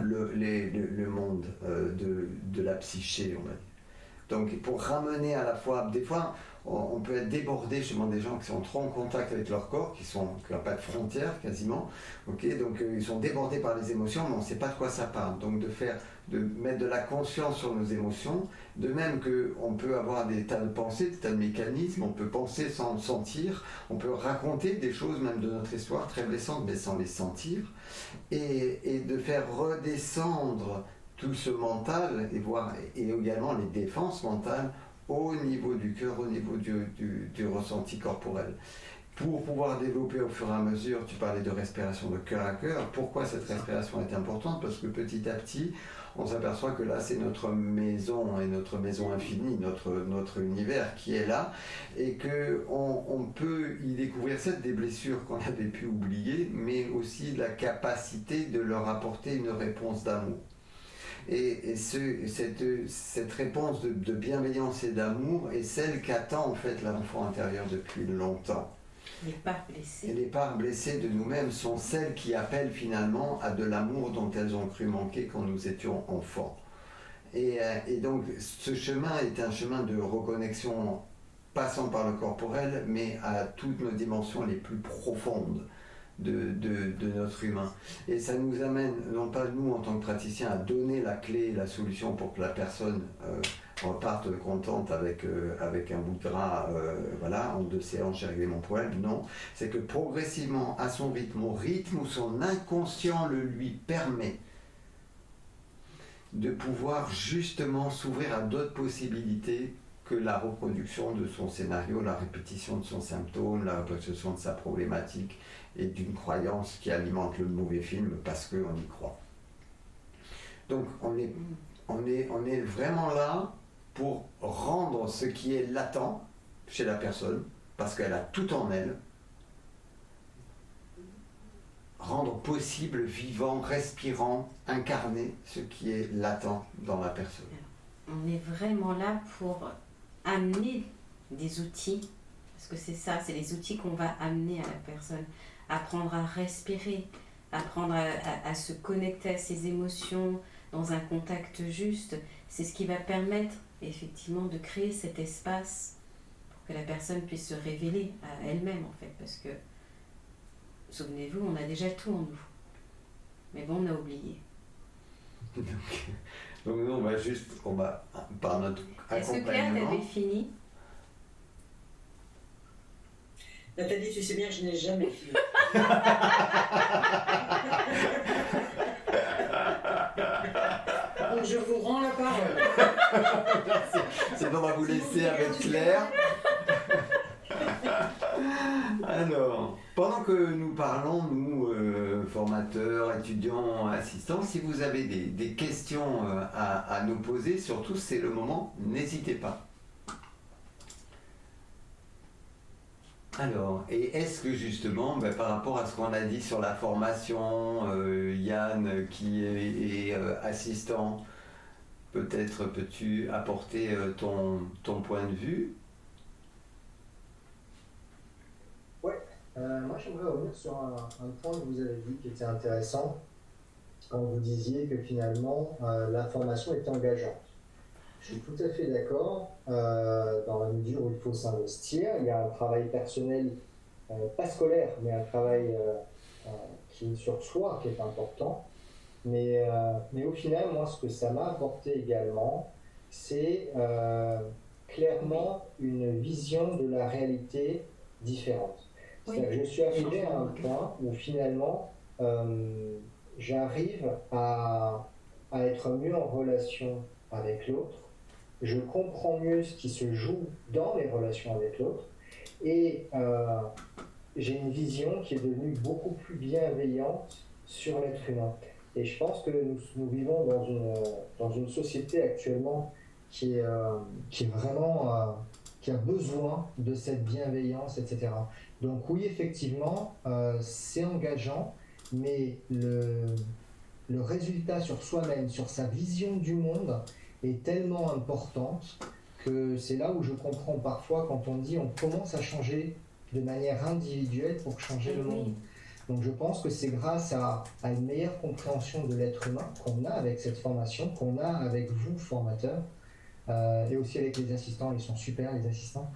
le monde de la psyché, on va dire. Donc pour ramener à la fois, des fois on peut être débordé justement des gens qui sont trop en contact avec leur corps, qui n'ont pas de frontières quasiment, okay, donc ils sont débordés par les émotions, mais on ne sait pas de quoi ça parle. Donc de mettre de la conscience sur nos émotions, de même qu'on peut avoir des tas de pensées, des tas de mécanismes, on peut penser sans le sentir, on peut raconter des choses même de notre histoire très blessantes, mais sans les sentir, et de faire redescendre tout ce mental et également les défenses mentales au niveau du cœur, au niveau du ressenti corporel. Pour pouvoir développer au fur et à mesure, tu parlais de respiration de cœur à cœur. Pourquoi cette respiration est importante? Parce que petit à petit, on s'aperçoit que là, c'est notre maison et notre maison infinie, notre univers qui est là, et qu'on peut y découvrir certes des blessures qu'on avait pu oublier, mais aussi la capacité de leur apporter une réponse d'amour. Et cette réponse de bienveillance et d'amour est celle qu'attend en fait l'enfant intérieur depuis longtemps. Les parts blessées. Et les parts blessées de nous-mêmes sont celles qui appellent finalement à de l'amour dont elles ont cru manquer quand nous étions enfants. Et donc ce chemin est un chemin de reconnexion passant par le corporel, mais à toutes nos dimensions les plus profondes de notre humain. Et ça nous amène, non pas nous en tant que praticiens, à donner la clé, la solution pour que la personne reparte contente avec un bout de drap, en 2 séances j'ai réglé mon problème. Non, c'est que progressivement, à son rythme, au rythme où son inconscient le lui permet, de pouvoir justement s'ouvrir à d'autres possibilités que la reproduction de son scénario, la répétition de son symptôme, la répétition de sa problématique et d'une croyance qui alimente le mauvais film parce qu'on y croit. Donc on est vraiment là pour rendre ce qui est latent chez la personne, parce qu'elle a tout en elle, rendre possible, vivant, respirant, incarner ce qui est latent dans la personne. On est vraiment là pour amener des outils, parce que c'est ça, c'est les outils qu'on va amener à la personne. Apprendre à respirer, apprendre à se connecter à ses émotions dans un contact juste, c'est ce qui va permettre effectivement de créer cet espace pour que la personne puisse se révéler à elle-même en fait, parce que souvenez-vous, on a déjà tout en nous, mais bon, on a oublié. Donc nous, on va par notre Est-ce que Claire, accompagnement. t'avais fini? Nathalie, tu sais bien que je n'ai jamais fini. Donc je vous rends la parole. C'est bon, on va vous laisser avec Claire. Alors, pendant que nous parlons, nous, formateurs, étudiants, assistants, si vous avez des questions à nous poser, surtout c'est le moment, n'hésitez pas. Alors, et est-ce que justement, par rapport à ce qu'on a dit sur la formation, Yann qui est assistant, peut-être peux-tu apporter ton point de vue? Moi, j'aimerais revenir sur un point que vous avez dit qui était intéressant quand vous disiez que finalement la formation est engageante. Je suis tout à fait d'accord dans la mesure où il faut s'investir. Il y a un travail personnel, pas scolaire, mais un travail qui est sur soi, qui est important. Mais au final, moi, ce que ça m'a apporté également, c'est clairement une vision de la réalité différente. C'est-à-dire que je suis arrivé à un point où finalement j'arrive à être mieux en relation avec l'autre, je comprends mieux ce qui se joue dans les relations avec l'autre et j'ai une vision qui est devenue beaucoup plus bienveillante sur l'être humain. Et je pense que nous vivons dans une société actuellement qui est vraiment... qui a besoin de cette bienveillance, etc. Donc oui, effectivement, c'est engageant, mais le résultat sur soi-même, sur sa vision du monde, est tellement importante que c'est là où je comprends parfois quand on dit on commence à changer de manière individuelle pour changer le monde. Donc je pense que c'est grâce à une meilleure compréhension de l'être humain qu'on a avec cette formation, qu'on a avec vous, formateurs, et aussi avec les assistants, ils sont super les assistants,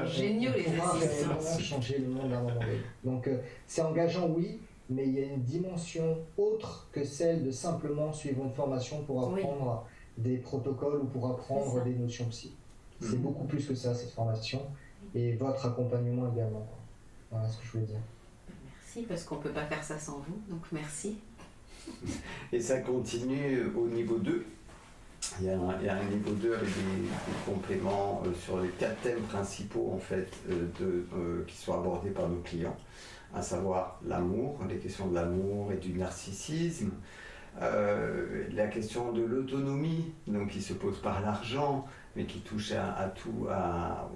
géniaux les assistants, changer le monde à un moment donné. Donc c'est engageant, oui, mais il y a une dimension autre que celle de simplement suivre une formation pour apprendre des protocoles ou pour apprendre des notions psy. C'est beaucoup plus que ça, cette formation, et votre accompagnement également. Voilà ce que je voulais dire. Merci, parce qu'on ne peut pas faire ça sans vous, donc merci. Et ça continue au niveau 2. Il y a un niveau 2 avec des compléments sur les 4 thèmes principaux en fait, qui sont abordés par nos clients, à savoir l'amour, les questions de l'amour et du narcissisme, la question de l'autonomie, donc qui se pose par l'argent, mais qui touche à tout, à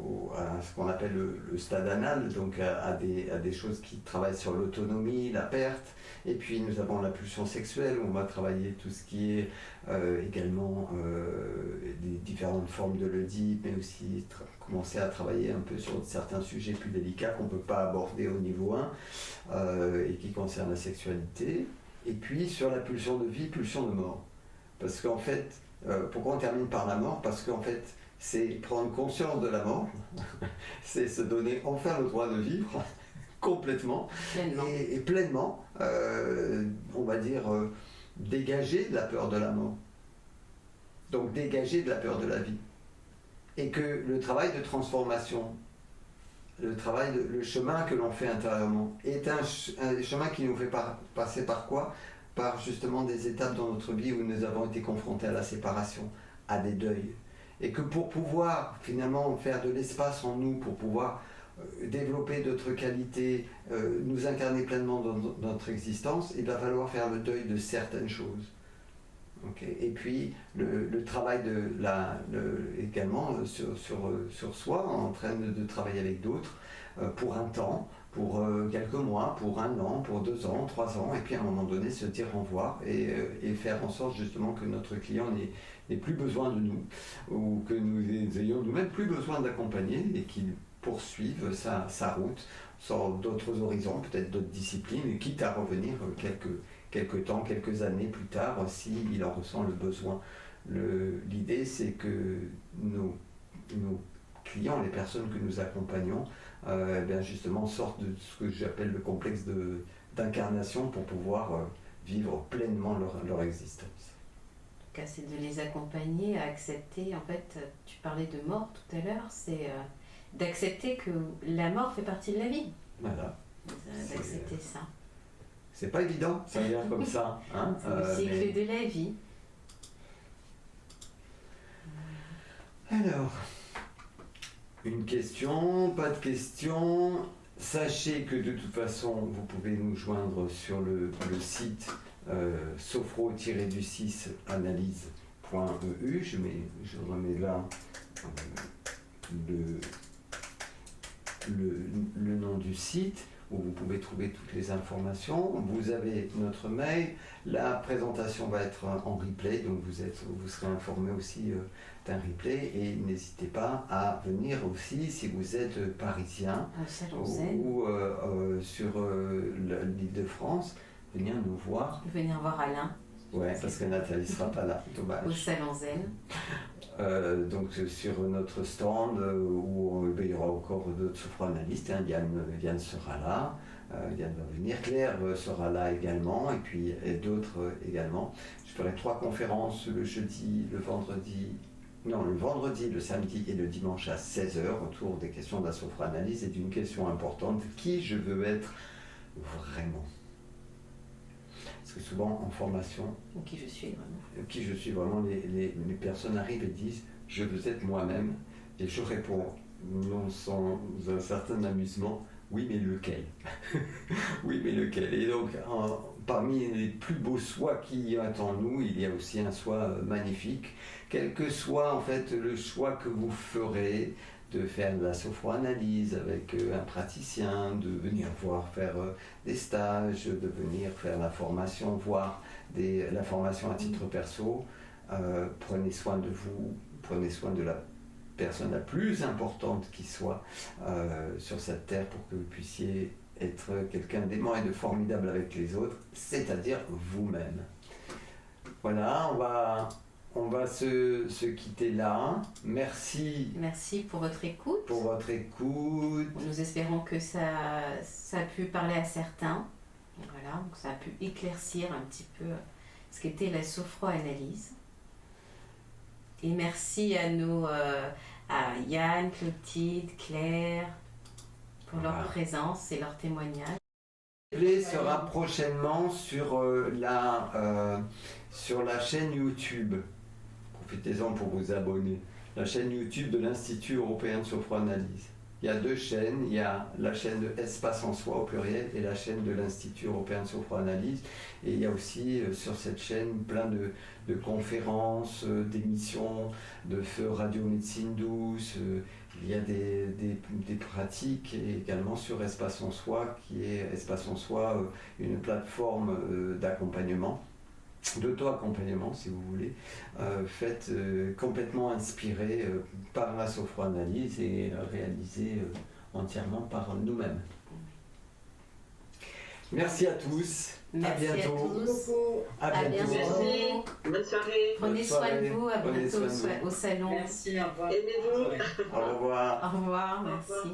ce qu'on appelle le stade anal, donc à des choses qui travaillent sur l'autonomie, la perte. Et puis nous avons la pulsion sexuelle, où on va travailler tout ce qui est également des différentes formes de l'Oedipe, mais aussi commencer à travailler un peu sur certains sujets plus délicats qu'on ne peut pas aborder au niveau 1 et qui concernent la sexualité. Et puis sur la pulsion de vie, pulsion de mort. Parce qu'en fait, pourquoi on termine par la mort? Parce qu'en fait, c'est prendre conscience de la mort, c'est se donner enfin le droit de vivre complètement et pleinement, on va dire, dégager de la peur de la mort. Donc dégager de la peur de la vie. Et que le travail de transformation, le chemin que l'on fait intérieurement, est un chemin qui nous fait passer par quoi? Par justement des étapes dans notre vie où nous avons été confrontés à la séparation, à des deuils. Et que pour pouvoir finalement faire de l'espace en nous, pour pouvoir développer d'autres qualités, nous incarner pleinement dans notre existence, il va falloir faire le deuil de certaines choses. Okay. Et puis le travail également sur soi, en train de travailler avec d'autres pour un temps, pour quelques mois, pour 1 an, pour 2 ans, 3 ans, et puis à un moment donné se dire au revoir et faire en sorte justement que notre client n'ait plus besoin de nous, ou que nous ayons nous-mêmes plus besoin d'accompagner et qu'il poursuive sa route sur d'autres horizons, peut-être d'autres disciplines, et quitte à revenir quelques temps, quelques années plus tard, s'il en ressent le besoin. L'idée, c'est que nos clients, les personnes que nous accompagnons, bien justement sortent de ce que j'appelle le complexe d'incarnation pour pouvoir vivre pleinement leur existence. En tout cas, c'est de les accompagner à accepter, en fait, tu parlais de mort tout à l'heure, c'est d'accepter que la mort fait partie de la vie. Voilà. D'accepter ça. C'est pas évident, ça vient comme ça. Hein, c'est le cycle de la vie. Alors, une question, pas de question. Sachez que de toute façon, vous pouvez nous joindre sur le site sophro-du6 analyse.eu. Je remets là le nom du site où vous pouvez trouver toutes les informations. Vous avez notre mail. La présentation va être en replay, donc vous serez informé aussi d'un replay. Et n'hésitez pas à venir aussi si vous êtes parisien ou sur l'île de France, venir nous voir. Venir voir Alain. Ouais, parce que Nathalie ne sera pas là, dommage. Au Salon Zen. Donc sur notre stand où il y aura encore d'autres sophro-analystes, hein. Yann sera là, Yann va venir, Claire sera là également, et puis d'autres également. Je ferai 3 conférences le vendredi, le samedi et le dimanche à 16h autour des questions de la sophro-analyse et d'une question importante, qui je veux être vraiment. Parce que souvent en formation, qui je suis vraiment, les personnes arrivent et disent je veux être moi-même, et je réponds non sans un certain amusement, oui mais lequel. Oui mais lequel. Et donc parmi les plus beaux sois qu'il y a en nous, il y a aussi un soi magnifique, quel que soit en fait le choix que vous ferez de faire de la sophro-analyse avec un praticien, de venir faire des stages, de venir faire la formation, voire la formation à titre perso. Prenez soin de vous, prenez soin de la personne la plus importante qui soit sur cette terre pour que vous puissiez être quelqu'un d'aimant et de formidable avec les autres, c'est-à-dire vous-même. Voilà, on va se quitter là. Merci. Merci pour votre écoute. Nous espérons que ça a pu parler à certains. Voilà, donc ça a pu éclaircir un petit peu ce qu'était la sophro-analyse. Et merci à Yann, Clotilde, Claire, pour leur présence et leur témoignage. Le replay sera prochainement sur la chaîne YouTube. Profitez-en pour vous abonner. La chaîne YouTube de l'Institut européen de sophro-analyse. Il y a 2 chaînes. Il y a la chaîne de Espace en Soi au pluriel et la chaîne de l'Institut européen de sophro-analyse. Et il y a aussi sur cette chaîne plein de conférences, d'émissions, de feux radio-médecine douce. Il y a des pratiques également sur Espace en Soi, qui est Espace en Soi, une plateforme d'accompagnement. D'auto-accompagnement si vous voulez, faite complètement inspirée par la sophro-analyse et réalisée entièrement par nous-mêmes. Merci à tous. Merci à bientôt. À tous. À bientôt. Merci. Bonne soirée. Prenez soin de vous. À bientôt au salon. Merci. Au revoir. Aimez-vous. Au revoir. Au revoir. Merci.